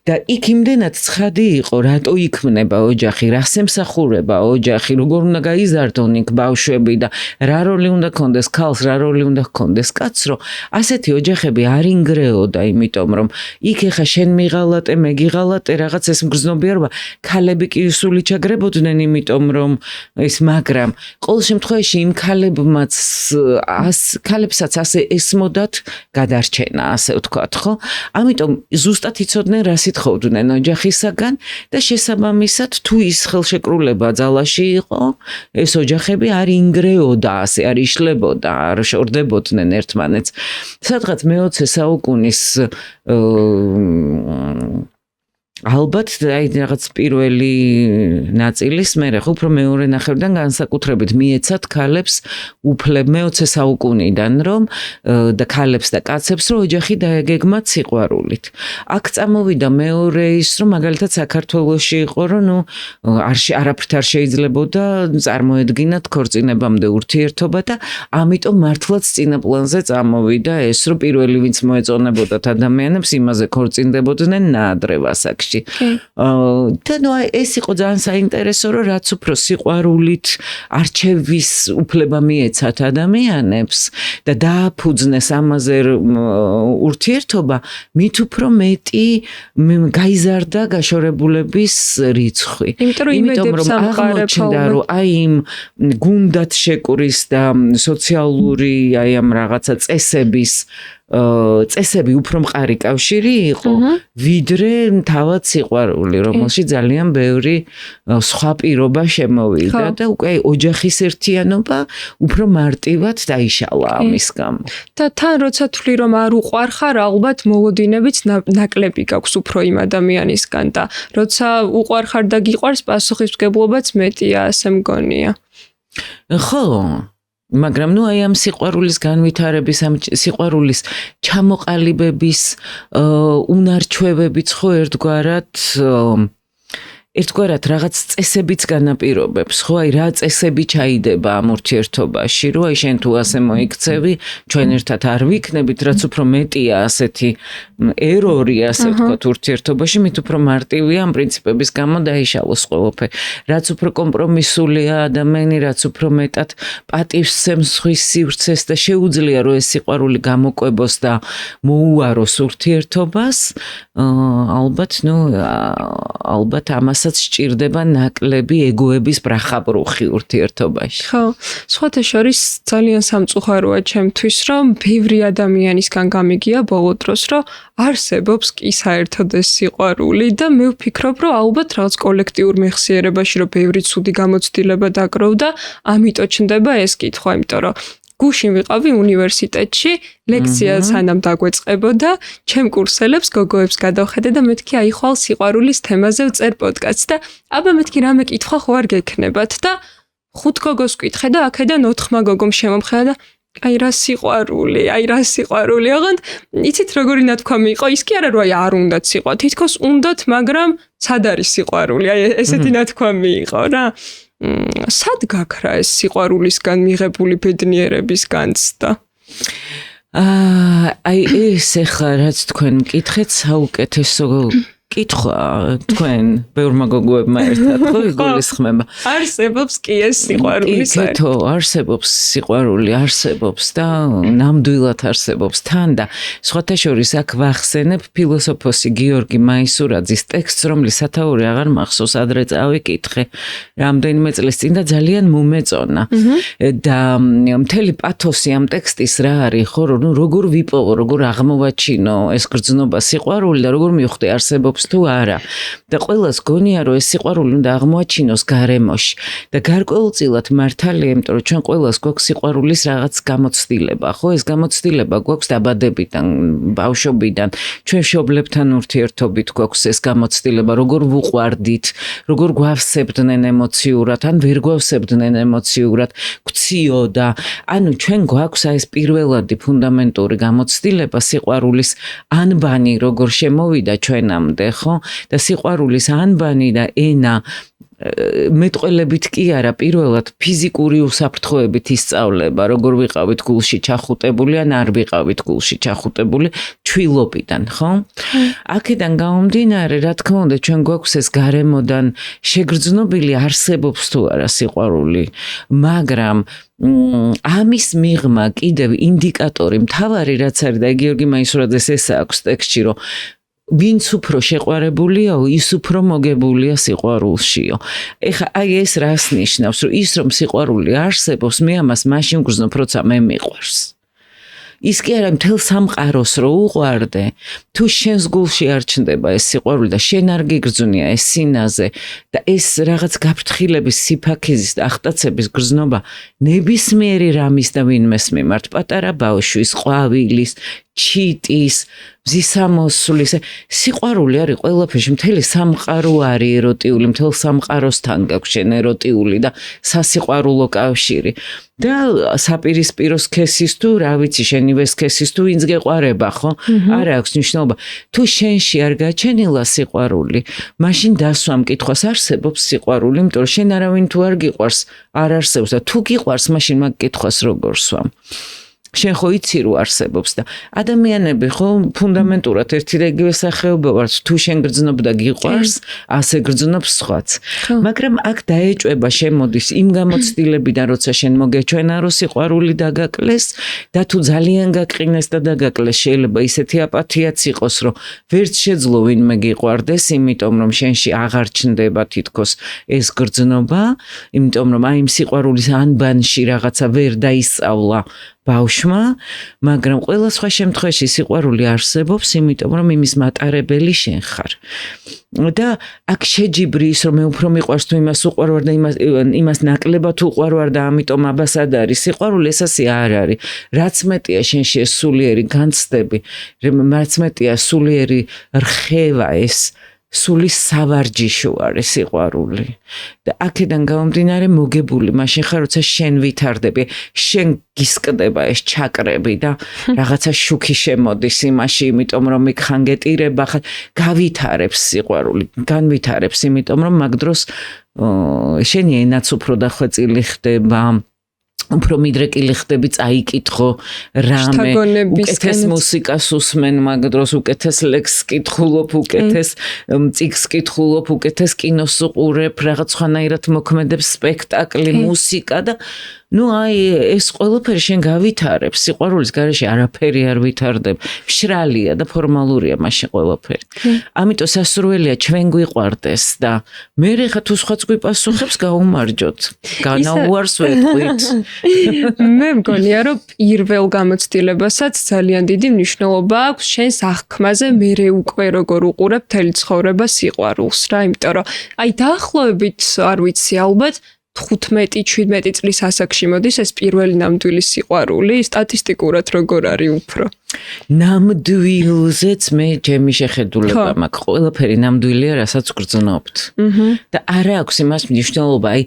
და იქ იმდენად ცხადი იყო, რატო იქმნება ოჯახი, რას ემსახურება ოჯახი, როგორ უნდა გაიზარდონ იქ ბავშვები და რა როლი უნდა ქონდეს ქალს, რა როლი უნდა ქონდეს კაცს, რომ ასეთი ოჯახები არ ინგრეოდა, იმიტომ რომ იქ ეხა შენ მიღალატე, მე გიღალატე, რაღაც ეს მგრძნობიარობა, ქალები კი სული ჩაგრებოდნენ, იმიტომ რომ ეს, მაგრამ ყოველ შემთხვევაში იმ ქალებსაც ასე ესმოდათ გადარჩენა, ასე ვთქვათ, ხო? ამიტომ ზუსტად იცოდნენ, რა სიტყვდნენ ოჯახისაგან და შესაბამისად თუ ის ხელშეკრულება ძალაში იყო, ეს ოჯახები არ ინგრეოდა, ასე არ იშლებოდა, არ შორდებოდნენ ერთმანეთს. სადღაც მე-20 საუკუნის ალბათ აი რაღაც პირველი ნაწილის მერე ხო უფრო მეორე ნახევრიდან განსაკუთრებით მიეცათ ქალებს მე-20 საუკუნიდან რომ და ქალებს და კაცებს რომ ოჯახი დაეგეგმათ სიყვარულით. აქ წამოვიდა მეორე ის რომ მაგალითად საქართველოში იყო რომ არაფრით არ შეიძლებოდა წარმოედგინათ ქორწინებამდე ურთიერთობა და ამიტომ მართლაც წინა პლანზე წამოვიდა ეს რომ პირველი ვინც მოეწონებოდათ ადამიანებს იმაზე ქორწინდებოდნენ ნაადრევ ასაკში. და ეს იყო ძალიან საინტერესო, რომ რაც უფრო სიყვარულით არჩევის უფლება მიეცათ ადამიანებს და დააფუძნეს ამაზე ურთიერთობა, მით უფრო მეტი გაიზარდა გაშორებულების რიცხვი. იმიტომ რომ აღმოჩნდა, რომ აი იმ გუნდად შეკურის და სოციალური აი ამ რაღაცა წესები უფრო მყარი კავშირი იყო, ვიდრე თავად სიყვარული, რომელშიც ძალიან ბევრი სხვა პირობა შემოვიდა და უკვე ოჯახის ერთიანობა უფრო მარტივად დაიშალა ამის გამო. და თან როცა თვლი რომ არ უყვარხარ, ალბათ მოლოდინებიც ნაკლები გაქვს უფრო იმ ადამიანისგან და როცა უყვარხარ და გიყვარს, პასუხისმგებლობაც მეტია, ასე მგონია. ხო, მაგრამ აი ამ სიყვარულის განვითარების, ამ სიყვარულის ჩამოყალიბების უნარჩვევებიც ხო ერთგვარად რაღაც წესებიც განაპირობებს, ხო, აი რა წესები ჩაიდება ამ ურთიერთობაში, რომ აი შენ თუ ასე მოიქცევი, ჩვენ ერთად არ ვიქნებით, რაც უფრო მეტია ასეთი ერორი, ასე ვთქვათ, ურთიერთობაში, მით უფრო მარტივია ამ პრინციპების გამო დაიშალოს ყველაფერი. რაც უფრო კომპრომისულია ადამიანი, რაც უფრო მეტად პატივს სცემს სხვის სივრცეს და შეუძლია რომ ეს სიყვარული გამოკვებოს და მოუაროს ურთიერთობას, ალბათ ამასაც სჭირდება ნაკლები ეგოების ბრახაბრუხი ურთიერთობაში. ხო, სხვათა შორის ძალიან სამწუხაროა ჩემთვის, რომ ბევრი ადამიანისგან გამიგია ბოლო დროს, რომ არსებობს კი საერთოდ ეს სიყვარული და მე ვფიქრობ, რომ ალბათ რაღაც კოლექტიურ მეხსიერებაში, რომ ბევრი ცუდი გამოცდილება დაგროვდა, ამიტომ ჩნდება ეს კითხვა, იმიტომ რომ გუშინ ვიყავი უნივერსიტეტში, ლექცია სანამ დაგვეწყებოდა, ჩემ კურსელებს გოგოებს გადავხედე და მეთქი აი ხვალ სიყვარულის თემაზე ვწერ პოდკასტს და აბა მეთქი რამე კითხვა ხო არ გექნებათ და 5 გოგოს ვკითხე და აქედან 4 გოგომ შემომხედა და აი რა სიყვარული, ოღონდ იცით როგორი ნათქვამი იყო, ის კი არა რომ არ უნდათ სიყვარული, თითქოს უნდათ, მაგრამ სად არის სიყვარული? აი ესეთი ნათქვამი იყო რა. სად გაქრა ეს სიყვარულისგან მიღებული ბედნიერების განცდა? აი ეს ახლა რაც თქვენ მკითხეთ საუკეთესო კითხვა თქვენ ბევრმა გოგოებმა ერთად ხო იგულისხმება. არსებობს კი ეს სიყვარული საერთოდ. კეთო, არსებობს სიყვარული, არსებობს და ნამდვილად არსებობს თან და სხვათა შორის აქ ვახსენებ ფილოსოფოსი გიორგი მაისურაძის ტექსტს, რომლის სათაური აღარ მახსოვს, ადრე წავიკითხე რამდენიმე წლის წინ და ძალიან მომეწონა. და მთელი პათოსი ამ ტექსტის რა არის, ხო, როგორ ვიპოვო, როგორ აღმოვაჩინო ეს გრძნობა სიყვარული და როგორ მივხვდი არსებობს თუ არა და ყველას გონია რომ ეს სიყვარული უნდა აღმოაჩინოს გარემოში და გარკვეულწილად მართალია, იმიტომ რომ ჩვენ ყველას გვაქვს სიყვარულის რაღაც გამოცდილება, ხო, ეს გამოცდილება გვაქვს დაბადებიდან, ბავშვობიდან, ჩვენ მშობლებთან ურთიერთობით გვაქვს ეს გამოცდილება, როგორ ვუყვარდით, როგორ გვავსებდნენ ემოციურად, ან ვერ გვავსებდნენ ემოციურად, გვციოდა, ანუ ჩვენ გვაქვს აი ეს პირველადი ფუნდამენტური გამოცდილება სიყვარულის ანბანი როგორ შემოვიდა ჩვენამდე, ხო? და სიყვარულის ანბანი და ენა მეტყველებით კი არა, პირველად ფიზიკური უსაფრთხოებით ისწავლება, როგორ ვიყავით გულში ჩახუტებული ან არ ვიყავით გულში ჩახუტებული ჩვილობიდან, ხო? აქედან გამომდინარე, რა თქმა უნდა, ჩვენ გვაქვს ეს გარემოდან შეგრძნობილი არსებობს თუ არა სიყვარული, მაგრამ ამის მიღმა კიდევ ინდიკატორი მთავარი რაც არის და გიორგი მაისურაძეს ეს აქვს ტექსტში, რომ ვინც უფრო შეყვარებულიაო, ის უფრო მოგებულია სიყვარულშიო. ეხა აი ეს რას ნიშნავს, რომ ის რომ სიყვარული არსებობს, მე ამას მაშინ ვგრძნობ, როცა მე მიყვარს. ის კი არა მთელ სამყაროს რო უყვარდე, თუ შენს გულში არ ჩნდება ეს სიყვარული და შენ არ გიგრძნია ეს სინაზე და ეს რაღაც გაფრთხილების სიფაქიზის და ახტაცების გრძნობა ნებისმიერი რამის და ვინმეს მიმართ, პატარა ბავშვის, ყვავილის, ჩიტის, მზისამოსulis, სიყვარული არის ყველაფერში, მთელი სამყარო არის ეროტიული, მთელ სამყაროსთან გაქვს შენ ეროტიული და სასიყვარულო კავშირი. და საპირისპირო სქესის თუ რა ვიცი, შენივე სქესის თუ ვინც გეყვარება, ხო? არ აქვს მნიშვნელობა. თუ შენში არ გაჩენილა სიყვარული, მაშინ დასვამ კითხვას არსებობს სიყვარული, იმიტომ რომ შენ არავინ თუ არ გიყვარს, არ არსებობს და თუ გიყვარს, მაშინ მაგ კითხვას როგორ სვამ? შენ ხო იცი რომ არსებობს და ადამიანები ხო ფუნდამენტურად ერთი და იგივე სახეობა ვართ, თუ შენ გრძნობ და გიყვარს, ასე გრძნობს სხვაც. მაგრამ აქ დაეჭვება შემოდის იმ გამოცდილებიდან, როცა შენ მოგეჩვენა რომ სიყვარული დაგაკლეს და თუ ძალიან გაყინეს და დაგაკლეს, შეიძლება ისეთი აპათიაც იყოს, რომ ვერც შეძლო ვინმე გიყვარდეს, იმიტომ რომ შენში აღარ ჩნდება თითქოს ეს გრძნობა, იმიტომ რომ აი იმ სიყვარულის ანბანში რაღაცა ვერ დაისწავლა ბავშვმა, მაგრამ ყველა სხვა შემთხვევაში სიყვარული არსებობს, იმიტომ რომ იმის მატარებელი შენ ხარ. და აქ შეჯიბრი ის რომ მე უფრო მიყვარს თუ იმას უყვარვარ და იმას ნაკლებად უყვარვარ და ამიტომ აბასად არის. სიყვარული ეს ასე არ არის. რაც მეტია შენში ეს სულიერი განცდები, რაც მეტია სულიერი რხევა ეს სულის სავარჯიშო არის სიყვარული. და აქედან გამომდინარე მოგებული მაშინ ხარ, როცა შენ ვითარდები, შენ გისკდება ეს ჩაკრები და რაღაცა შუქი შემოდის იმაში, იმიტომ რომ იქ ხანგეტირება, გავითარებს სიყვარული, განვითარებს, იმიტომ რომ მაგ დროს შენი ენაც უფრო დახვეწილი ხდება, უფრო მიდრეკილი ხდები, წაიკითხო რამე, უკეთეს მუსიკას უსმენ მაგ დროს, უკეთეს ლექსს კითხულობ, უკეთეს წიგნს კითხულობ, უკეთეს კინოს უყურებ, რაღაც სხვანაირად მოქმედებს სპექტაკლი, მუსიკა და ნუ აი ეს ყველაფერი შენ გავითარებს, სიყვარულის გარეშე არაფერი არ ვითარდება, მშრალია და ფორმალურია მაშინ ყველაფერი. ამიტომ სასურველია ჩვენ გვიყვარდეს და მე ხა თუ სხვაც გვიპასუხებს გაუმარჯოთ. განაუარს ვეთქვით. მე მგონია რომ პირველ გამოცდილებასაც ძალიან დიდი მნიშვნელობა აქვს შენს აღქმაზე, მე უკვე როგორ უყურებ მთელი ცხოვრება სიყვარულს რა, იმიტომ რომ აი დაახლოებით არ ვიცი ალბათ 15-17 წლის ასაკში მოდის ეს პირველი ნამდვილი სიყვარული, სტატისტიკურად როგორ არის უფრო? ნამდვილზეც მე ჩემი შეხედულება მაქვს, ყველაფერი ნამდვილია, რასაც გრძნობთ. და არა აქვს იმას მნიშვნელობა, აი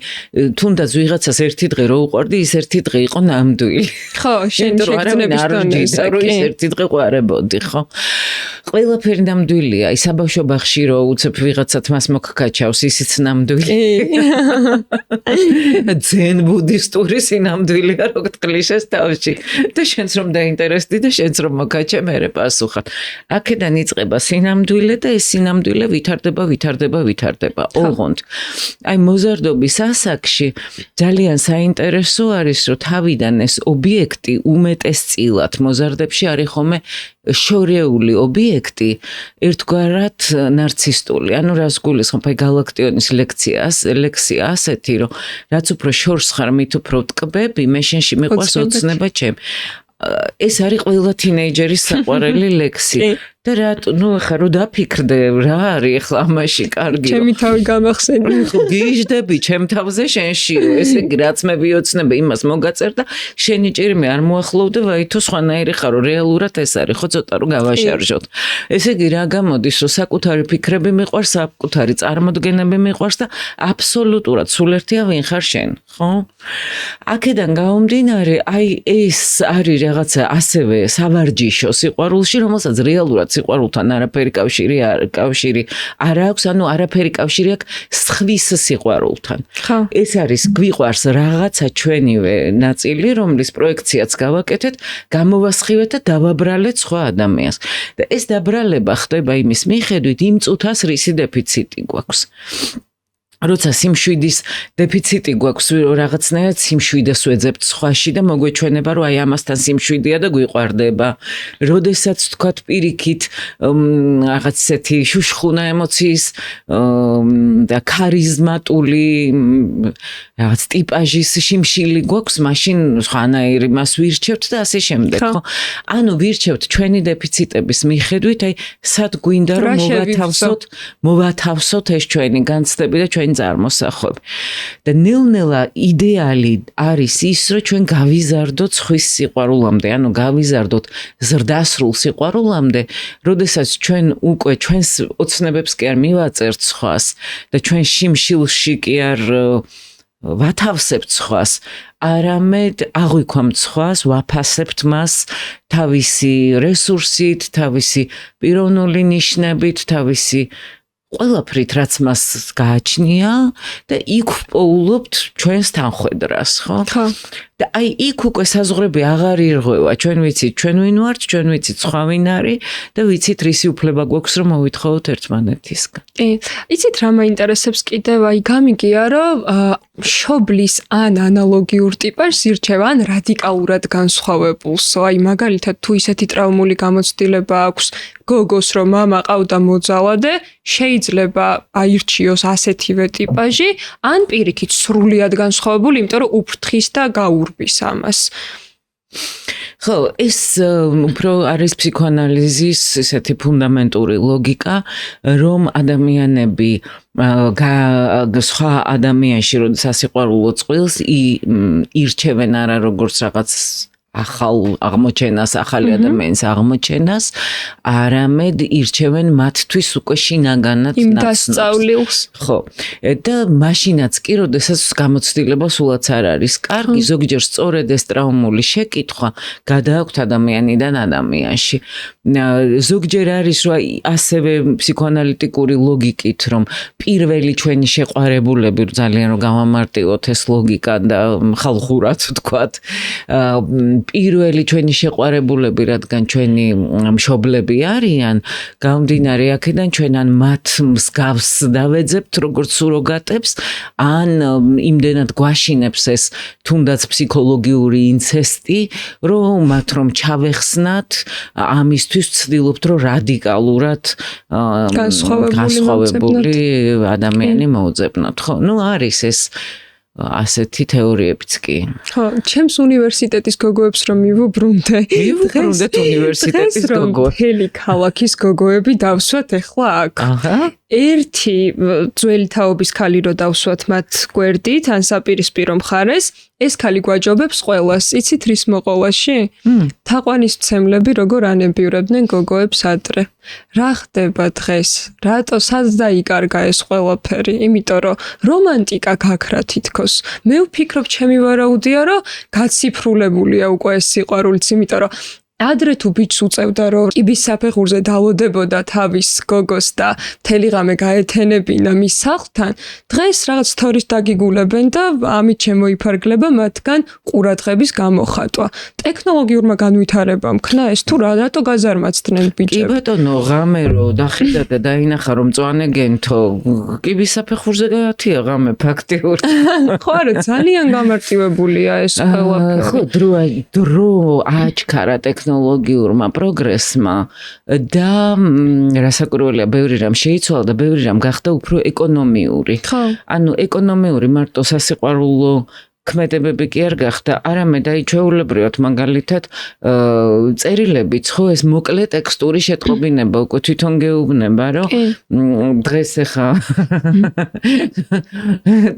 თუნდაც ვიღაცას ერთი დღე რო უყვარდი, ის ერთი დღე იყო ნამდვილი. ხო, შენ შეგრძნების დონეზე, ის ერთი დღე ყვარებოდი, ხო? ყველაფერი ნამდვილია, აი საბავშვო ბაღში რო უცებ ვიღაცად მას მოგკაჩავს, ისიც ნამდვილია. ძენ ბუდისტური სინამდვილია, როგორც კლიშეს თავში. და შენც რომ დაინტერესდი და შენც რომ მოგაჩე მე პასუხად. აქედან იწყება სინამდვილე და ეს სინამდვილე ვითარდება. ოღონდ. აი მოზარდობის ასაკში ძალიან საინტერესო არის, რომ თავიდან ეს ობიექტი უმეტესწილად მოზარდებში არის ხოლმე შორეული ობიექტი ერთგვარად ნარცისტული. ანუ რას გულისხმობ, აი გალაქტიონის ლექსია ასეთი, რომ რაც უფრო შორს ხარ, მით უფრო ვტკბები, მე შენში მიყვარს ოცნება ჩემ. ეს არის ყველა თინეიჯერის საყვარელი ლექსი. და რატო, ახლა რო დაფიქრდე, რა არის ახლა ამაში კარგი? ჩემი თავი გამახსენდა. გიჟდები ჩემ თავზე შენშიო, ესე იგი რაც მე ვიოცნები, იმას მოგაწერ და შენი ჭირიმე არ მოახლოვდე, ვაითო სხვანაირი ხარო, რეალურად ეს არის, ხო ცოტა რომ გავაშარჟოთ. ესე იგი რა გამოდის, რომ საკუთარი ფიქრები მიყვარს, საკუთარი წარმოდგენები მიყვარს და აბსოლუტურად სულ ერთია ვინ ხარ შენ, ხო? აქედან გამომდინარე, აი ეს არის რაღაცა ასევე სავარჯიშო სიყვარულში, რომელსაც რეალურად სიყვარულთან არაფერი კავშირი არ აქვს, ანუ არაფერი კავშირი აქვს სხვის სიყვარულთან. ეს არის გვიყვარს რაღაცა ჩვენივე ნაწილი, რომლის პროექციაც გავაკეთეთ, გამოვასხივეთ და დავაბრალეთ სხვა ადამიანს. და ეს დაბრალება ხდება იმის მიხედვით, იმ წუთას რისი დეფიციტი გვაქვს. როცა სიმშვიდის დეფიციტი გვაქვს, რაღაცნაირად სიმშვიდეს ვეძებთ სხვაში და მოგვეჩვენება, რომ აი ამასთან სიმშვიდეა და გვიყვარდება. როდესაც თქვათ პირიქით რაღაც ესეთი შუშხუნა ემოციის და ქარიზმატული რაღაც ტიპაჟის შიმშილი გვაქვს, მაშინ სხვანაირი მას ვირჩევთ და ასე შემდეგ, ხო? ანუ ვირჩევთ ჩვენი დეფიციტების მიხედვით, აი სად გვინდა რომ მოვათავსოთ ეს ჩვენი განცდები და წარმოსახვები. და ნელ-ნელა idеალი არის ის, რომ ჩვენ გავიზარდოთ ხვის სიყვარულამდე, ანუ გავიზარდოთ ზრდასრულ სიყვარულამდე, როდესაც ჩვენ უკვე ჩვენს ოცნებებს კი არ მივაწერთ სხვას და ჩვენ შიმშილში კი არ ვათავსებთ სხვას, არამედ აღვიქვამთ სხვას, ვაფასებთ მას თავისი რესურსით, თავისი პიროვნული ნიშნებით, თავისი ყველაფრით, რაც მას გააჩნია და იქ ვპოულობთ ჩვენს თანხwebdrას, ხო? ხო. და აი იქ უკვე საზღვრები აღარ ირღვევა, ჩვენ ვიცით, ჩვენ ვინ ვართ, ჩვენ ვიცით სხვა ვინ არის და ვიცით რისი უფლება გვაქვს რომ მოვითხოვოთ ერთმანეთისგან. იცით რა მაინტერესებს კიდევ, აი გამიგია, რომ შობლის ან ანალოგიურ ტიპას ირჩევ ან რადიკალურად განსხვავებულსო. აი მაგალითად თუ ისეთი ტრავმული გამოცდილება აქვს გოგოს, რომ მამა ყავდა მოძალადე, შეიძლება აირჩიოს ასეთივე ტიპაჟი, ან პირიქით სრულიად განსხვავებული, იმიტომ რომ უფრთხის და გაურბის ამას. ხო, ეს უფრო არის ფსიქოანალიზის ესეთი ფუნდამენტური ლოგიკა, რომ ადამიანები სხვა ადამიანში, როდესაც სიყვარულო წყვილს, ირჩევენ არა როგორც რაღაც ახალ აღმოჩენას, ახალი ადამიანის აღმოჩენას, არამედ ირჩევენ მათთვის უკვე შინაგანად დასწავლილს. ხო. და მაშინაც კი, როდესაც გამოცდილება სულაც არ არის კარგი, ზოგჯერ სწორედ ეს ტრაუმული შეკითხვა გადააქვთ ადამიანიდან ადამიანში. ზოგჯერ არის, რომ ასევე ფსიქოანალიტიკური ლოგიკით, რომ პირველი ჩვენი შეყვარებულები ძალიან რომ გავამარტივოთ ეს ლოგიკა და ხალხურად ვთქვათ, პირველი ჩვენი შეყვარებულები, რადგან ჩვენი მშობლები არიან, გამომდინარე აქედან ჩვენ ან მათ მსგავს დავეძებთ როგორც სუროგატებს, ან იმდენად გვაშინებს ეს თუნდაც ფსიქოლოგიური ინცესტი, რომ მათ რომ ჩავეხსნათ, ამისთვის ვცდილობთ, რომ რადიკალურად განსხვავებული ადამიანი მოუძებნოთ, ხო? ნუ არის ეს ასეთი თეორიებიც კი. ხო, ჩემს უნივერსიტეტის გოგოებს რომ მივუბრუნდე. მივუბრუნდეთ უნივერსიტეტის გოგოებს. მთელი ქალაქის გოგოები დავსვათ ეხლა აქ. აჰა. ერთი ძველი თაობის ქალი რო დავსვათ მათ გვერდით, ან საპირისპირო მხარეს, ეს ქალი გვაჯობებს ყველას, იცით რის მოყოლაში? თაყვანისმცემლები როგორ ანებიურებდნენ გოგოებს ადრე. რა ხდება დღეს? რატო სად დაიკარგა ეს ყველაფერი? იმიტომ რომ რომანტიკა გაქრა თითქოს. მე ვფიქრობ, ჩემი ვარაუდია, რომ გაციფრულებულია უკვე ეს სიყვარულიც, იმიტომ რომ ადრე თუ ბიჭს უწევდა რომ კიბის საფეხურზე დალოდებოდა თავის გოგოს და მთელი ღამე გაეთენებინა მის სახლთან, დღეს რაღაც თორის დაგიგულებენ და ამით შემოიფარგლება მათგან ყურადღების გამოხატვა. ტექნოლოგიურმა განვითარებამ ხნა ეს თუ რატო გაზარმაცდნენ ბიჭები? კი ბატონო, ღამე რო დახედა და დაინახა რომ მწვანე გენთო, კიბის საფეხურზე გაათია ღამე ფაქტიურად. ხო არა, ძალიან გამარტივებულია ეს ყველაფერი. ხო, დრო აჩქარა ტექნოლოგიურმა პროგრესმა და რასაკვირველია, ბევრი რამ შეიცვალა და ბევრი რამ გახდა უფრო ეკონომიური. ანუ ეკონომიური მარტო სასიყვარულო ქმედებები კი არ გახდა, არამედ აი ჩვეულებრივად მაგალითად წერილებიც ხო ეს მოკლე ტექსტური შეტყობინება უკვე თვითონ გეუბნება, რომ დღეს ახლა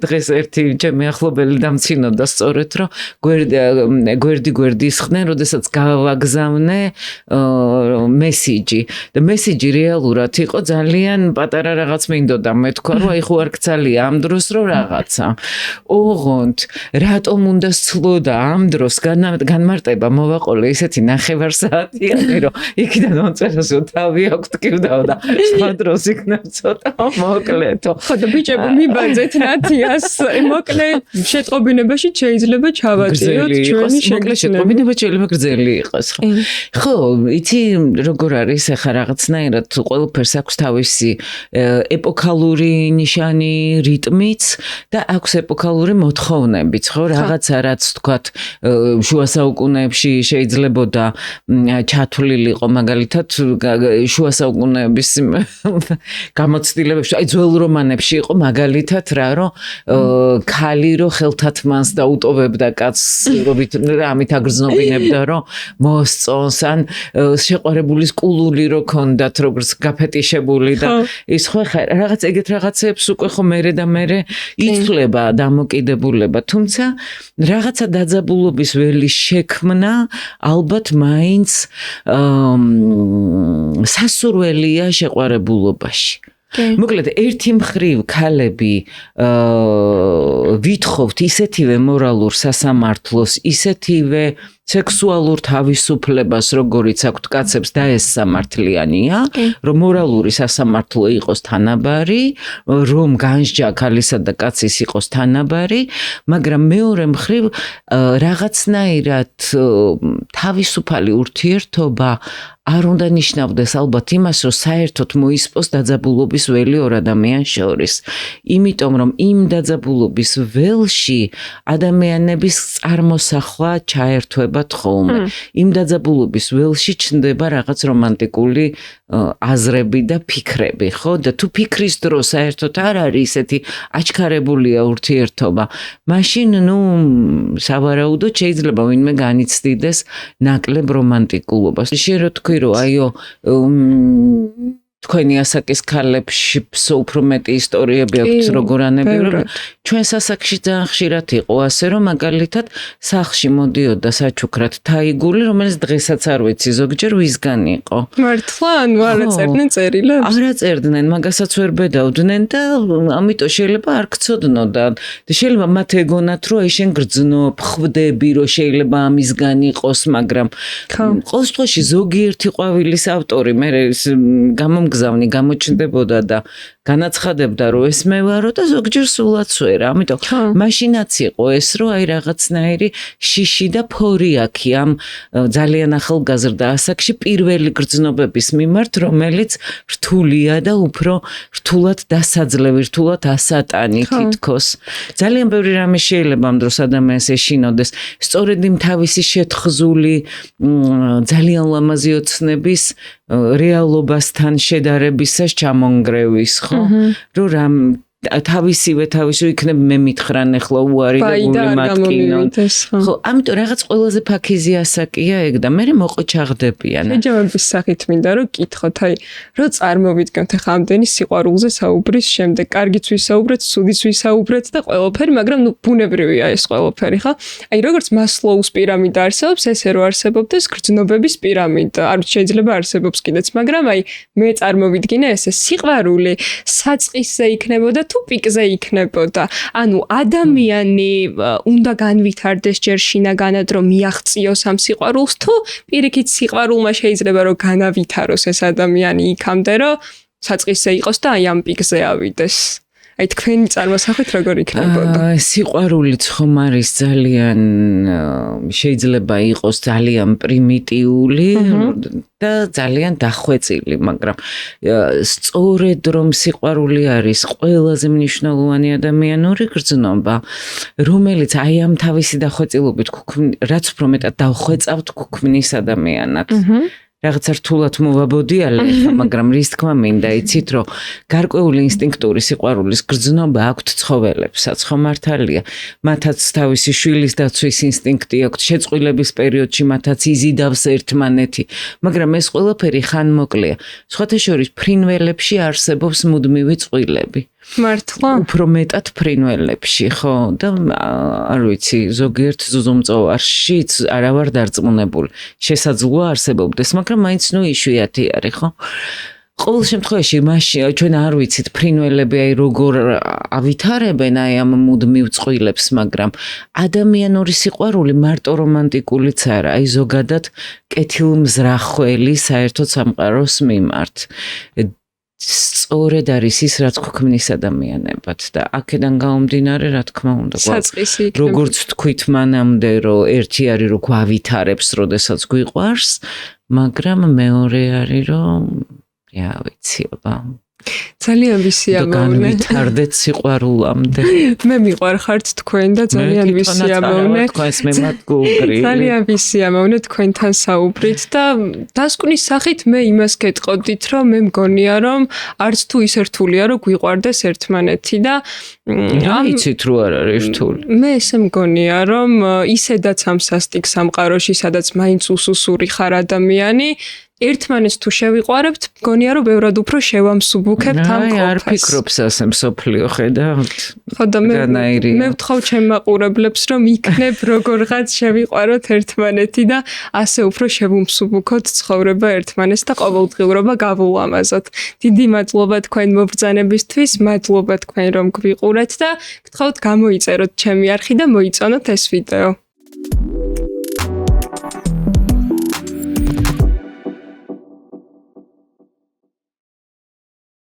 დღეს ერთი ჩემი ახლობელი დამცინოდა სწორედ, რომ გვერდი ისხდნენ, როდესაც გავაგზავნე მესიჯი. და მესიჯი რეალურად იყო ძალიან პატარა რაღაც მინდოდა, მე თქვა, რომ აი ხო არ გცალია ამ დროს რომ რაღაცა. ოღონდ რატომ უნდა სცლოდა ამ დროს განმარტება მოვაყოლე ისეთი 9 საათიანი, რომ იქიდან მომწეროს თავი აქვს ტკივდაო და სხვა დროს იქნებ ცოტა მოკლეთო. ხო და ბიჭებო მიბაძეთ ნათიას, მოკლე შეტყობინებაში შეიძლება ჩავატიოთ ჩვენი შეტყობინება შეიძლება გრძელი იყოს. ხო, იცი როგორ არის ახლა რაღაცნაირად ყველაფერს აქვს თავისი ეპოქალური ნიშანი, რიტმიც და აქვს ეპოქალური მოთხოვნებიც. ხო, რაღაცა რაც თქვათ შუა საუკუნეებში შეიძლებოდა ჩათვლილიყო მაგალითად შუა საუკუნეების გამოცდილებებში, აი ძველ რომანებში იყო მაგალითად რა, რომ ქალი რო ხელთათმანს დაუტოვებდა კაცს, ამით აგრძნობინებდა, რომ მოსწონს, ან შეყვარებულის კულული რო ქონდათ, როგორც გაფეტიშებული და ის ხო რაღაც ეგეთ რაღაცებს უკვე ხო მერე და მერე იცვლება დამოკიდებულება, თუმცა რაღაცა დაძაბულობის ველი შექმნა ალბათ მაინც სასურველია შეყვარებულობაში. მოკლედ ერთი მხრივ ქალები ვითხოვთ ისეთივე მორალურ სასამართლოს, ისეთივე სექსუალურ თავისუფლებას, როგორიც აქვთ კაცებს და ეს სამართლიანია, რომ მორალური სასამართლო იყოს თანაბარი, რომ განსჯა ქალისა და კაცის იყოს თანაბარი, მაგრამ მეორე მხრივ რაღაცნაირად თავისუფალი ურთიერთობა არ უნდა ნიშნავდეს ალბათ იმას, რომ საერთოდ მოისპოს დაძაბულობის ველი ორ ადამიანს შორის. იმიტომ რომ იმ დაძაბულობის ველში ადამიანების წარმოსახვა ჩაერთვება თხოვნე. იმ დაძაბულობის ველში ჩნდება რაღაც რომანტიკული აზრები და ფიქრები, ხო? და თუ ფიქრის დრო საერთოდ არ არის ისეთი აჩქარებულია ურთიერთობა, მაშინ სავარაუდოდ შეიძლება ვინმე განიცდიდეს ნაკლებ რომანტიკულობას. შეიძლება თქვი რომ აიო თქვენი ასაკის ქალებში უფრო მეტი ისტორიები აქვს როგორ ანებიურებენ. ჩვენ სასაკში ძალიან ხშირად იყო ასე, რომ მაგალითად სახლში მოდიოდა საჩუქრად თაიგული, რომელიც დღესაც არ ვიცი ზოგჯერ ვისგან იყო. მართლა, ანუ არა წერდნენ წერილებს? არა წერდნენ, მაგასაც ვერ ბედავდნენ და ამიტომ შეიძლება არ გწოდნოდა. და შეიძლება მათ ეგონათ, რომ აი შენ გრძნობ, ხვდები, რომ შეიძლება ამისგან იყოს, მაგრამ ყოველ შემთხვევაში ზოგიერთი ყვავილის ავტორი მე გამომგზავნი გამოჩნდებოდა და განაცხადებდა, რომ ეს მე ვარო და ზოგჯერ სულაც ვერ. ამიტომ მაშინაც იყო ეს, რომ აი რაღაცნაირი შიში და ფორი აქვს ამ ძალიან ახალგაზრდა ასაკში პირველი გრძნობების მიმართ, რომელიც რთულია და უფრო რთულად დასაძლევი, რთულად ასატანი თითქოს. ძალიან ბევრი რამე შეიძლება ამ დროს ადამიანს ეშინოდეს. სწორედ იმ თავისი შეთხზული ძალიან ლამაზი ოცნების რეალობასთან შედარებისას ჩამონგრევის, ხო? რომ თავისივე იქნებ მე მითხრან ახლა უარი და გული მატკინონ. ხო, ამიტომ რაღაც ყველაზე ფაქიზი ასაკია ეგ და მე მოყოჩაღდებიან. შეჯამების სახით მინდა რომ კითხოთ, აი, რო წარმოვიდგენთ ახლა ამდენი სიყვარულზე საუბრის შემდეგ, კარგიც ვისაუბრეთ, ცუდიც ვისაუბრეთ და ყველაფერი, მაგრამ ნუ ბუნებრივია ეს ყველაფერი, ხო? აი, როგორც მასლოუს პირამიდა არსებობს, ესე რო არსებობდეს გრძნობების პირამიდა. არ შეიძლება არსებობს კიდეც, მაგრამ აი, მე წარმოვიდგინე ესე სიყვარული საწყისზე იქნებოდა თუ პიკზე იქნებოდა. ანუ ადამიანი უნდა განვითარდეს ჯერ შინაგანად რომ მიაღწიოს ამ სიყვარულს თუ პირიქით სიყვარულმა შეიძლება რომ განავითაროს ეს ადამიანი იქამდე რომ საწყისზე იყოს და აი ამ პიკზე ავიდეს. აი თქვენი წარმოსახვით როგორ იქნებოდა? სიყვარულიც ხომ არის ძალიან შეიძლება იყოს ძალიან პრიმიტიული და ძალიან დახვეწილი, მაგრამ სწორედ რომ სიყვარული არის ყველაზე მნიშვნელოვანი ადამიანური გრძნობა, რომელიც აი ამ თავისი დახვეწილობით რაც უფრო მეტად დავხვეწავთ გვქმნის ადამიანად. რაღაცა რთულად მოვაბოდიალე, მაგრამ რის თქმა მინდა, იცით რომ გარკვეული ინსტინქტური სიყვარულის გრძნობა აქვთ ცხოველებსაც, ხო მართალია. მათაც თავისი შვილის დაცვის ინსტინქტი აქვთ, შეწყვილების პერიოდში მათაც იზიდავს ერთმანეთი, მაგრამ ეს ყველაფერი ხანმოკლეა. სხვათა შორის ფრინველებში არსებობს მუდმივი წყვილები. მართლა? უფრო მეტად ფრინველებში, ხო? და არ ვიცი, ზოგიერთ ზუზუმწოვარშიც არა ვარ დარწმუნებული. შესაძლოა არსებობდეს, მაგრამ მაინც ნუ იშვიათი არის, ხო? ყოველ შემთხვევაში მაშინ ჩვენ არ ვიცით ფრინველები აი როგორ ავითარებენ აი ამ მუდმივ წყვილებს, მაგრამ ადამიანური სიყვარული მარტო რომანტიკულიც არა, აი ზოგადად კეთილმზრახველი საერთოდ სამყაროს მიმართ. სწორედ არის ის, რაც გვქმნის ადამიანებად და აქედან გამომდინარე, რა თქმა უნდა, როგორც თქვით მანამდე, რომ ერთი არის, რომ გვავითარებს, როდესაც გვიყვარს, მაგრამ მეორე არის, რომ რა ვიცი, აბა ძალიან ვისიამოვნე. განვითარდეთ სიყვარულამდე. მე მიყვარხართ თქვენ და ძალიან ვისიამოვნე. ძალიან ვისიამოვნე თქვენთან საუბრით და დასკვნის სახით მე იმას გეტყოდით, რომ მე მგონია, რომ არც თუ ის რთულია, რომ გვიყვარდეს ერთმანეთი და იცით რო არ არის რთული. მე ესე მგონია, რომ ისედაც ამ სასტიკ სამყაროში, სადაც მაინც უსუსური ხარ ადამიანი, ერთმანეთს თუ შევიყვარებთ, მგონია რომ ბევრად უფრო შევამსუბუქებთ ამ ყოფას. არ ფიქრობს ასე მსოფლიო, ხედავთ? ხო და მე ვთხოვ ჩემ მაყურებლებს, რომ იქნებ როგორღაც შევიყვაროთ ერთმანეთი და ასე უფრო შევუმსუბუქოთ ცხოვრება ერთმანეთს და ყოველდღიურობა გავულამაზოთ. დიდი მადლობა თქვენ მობრძანებისთვის, მადლობა თქვენ რომ გვიყურეთ და გთხოვთ გამოიწეროთ ჩემი არხი და მოიწონოთ ეს ვიდეო.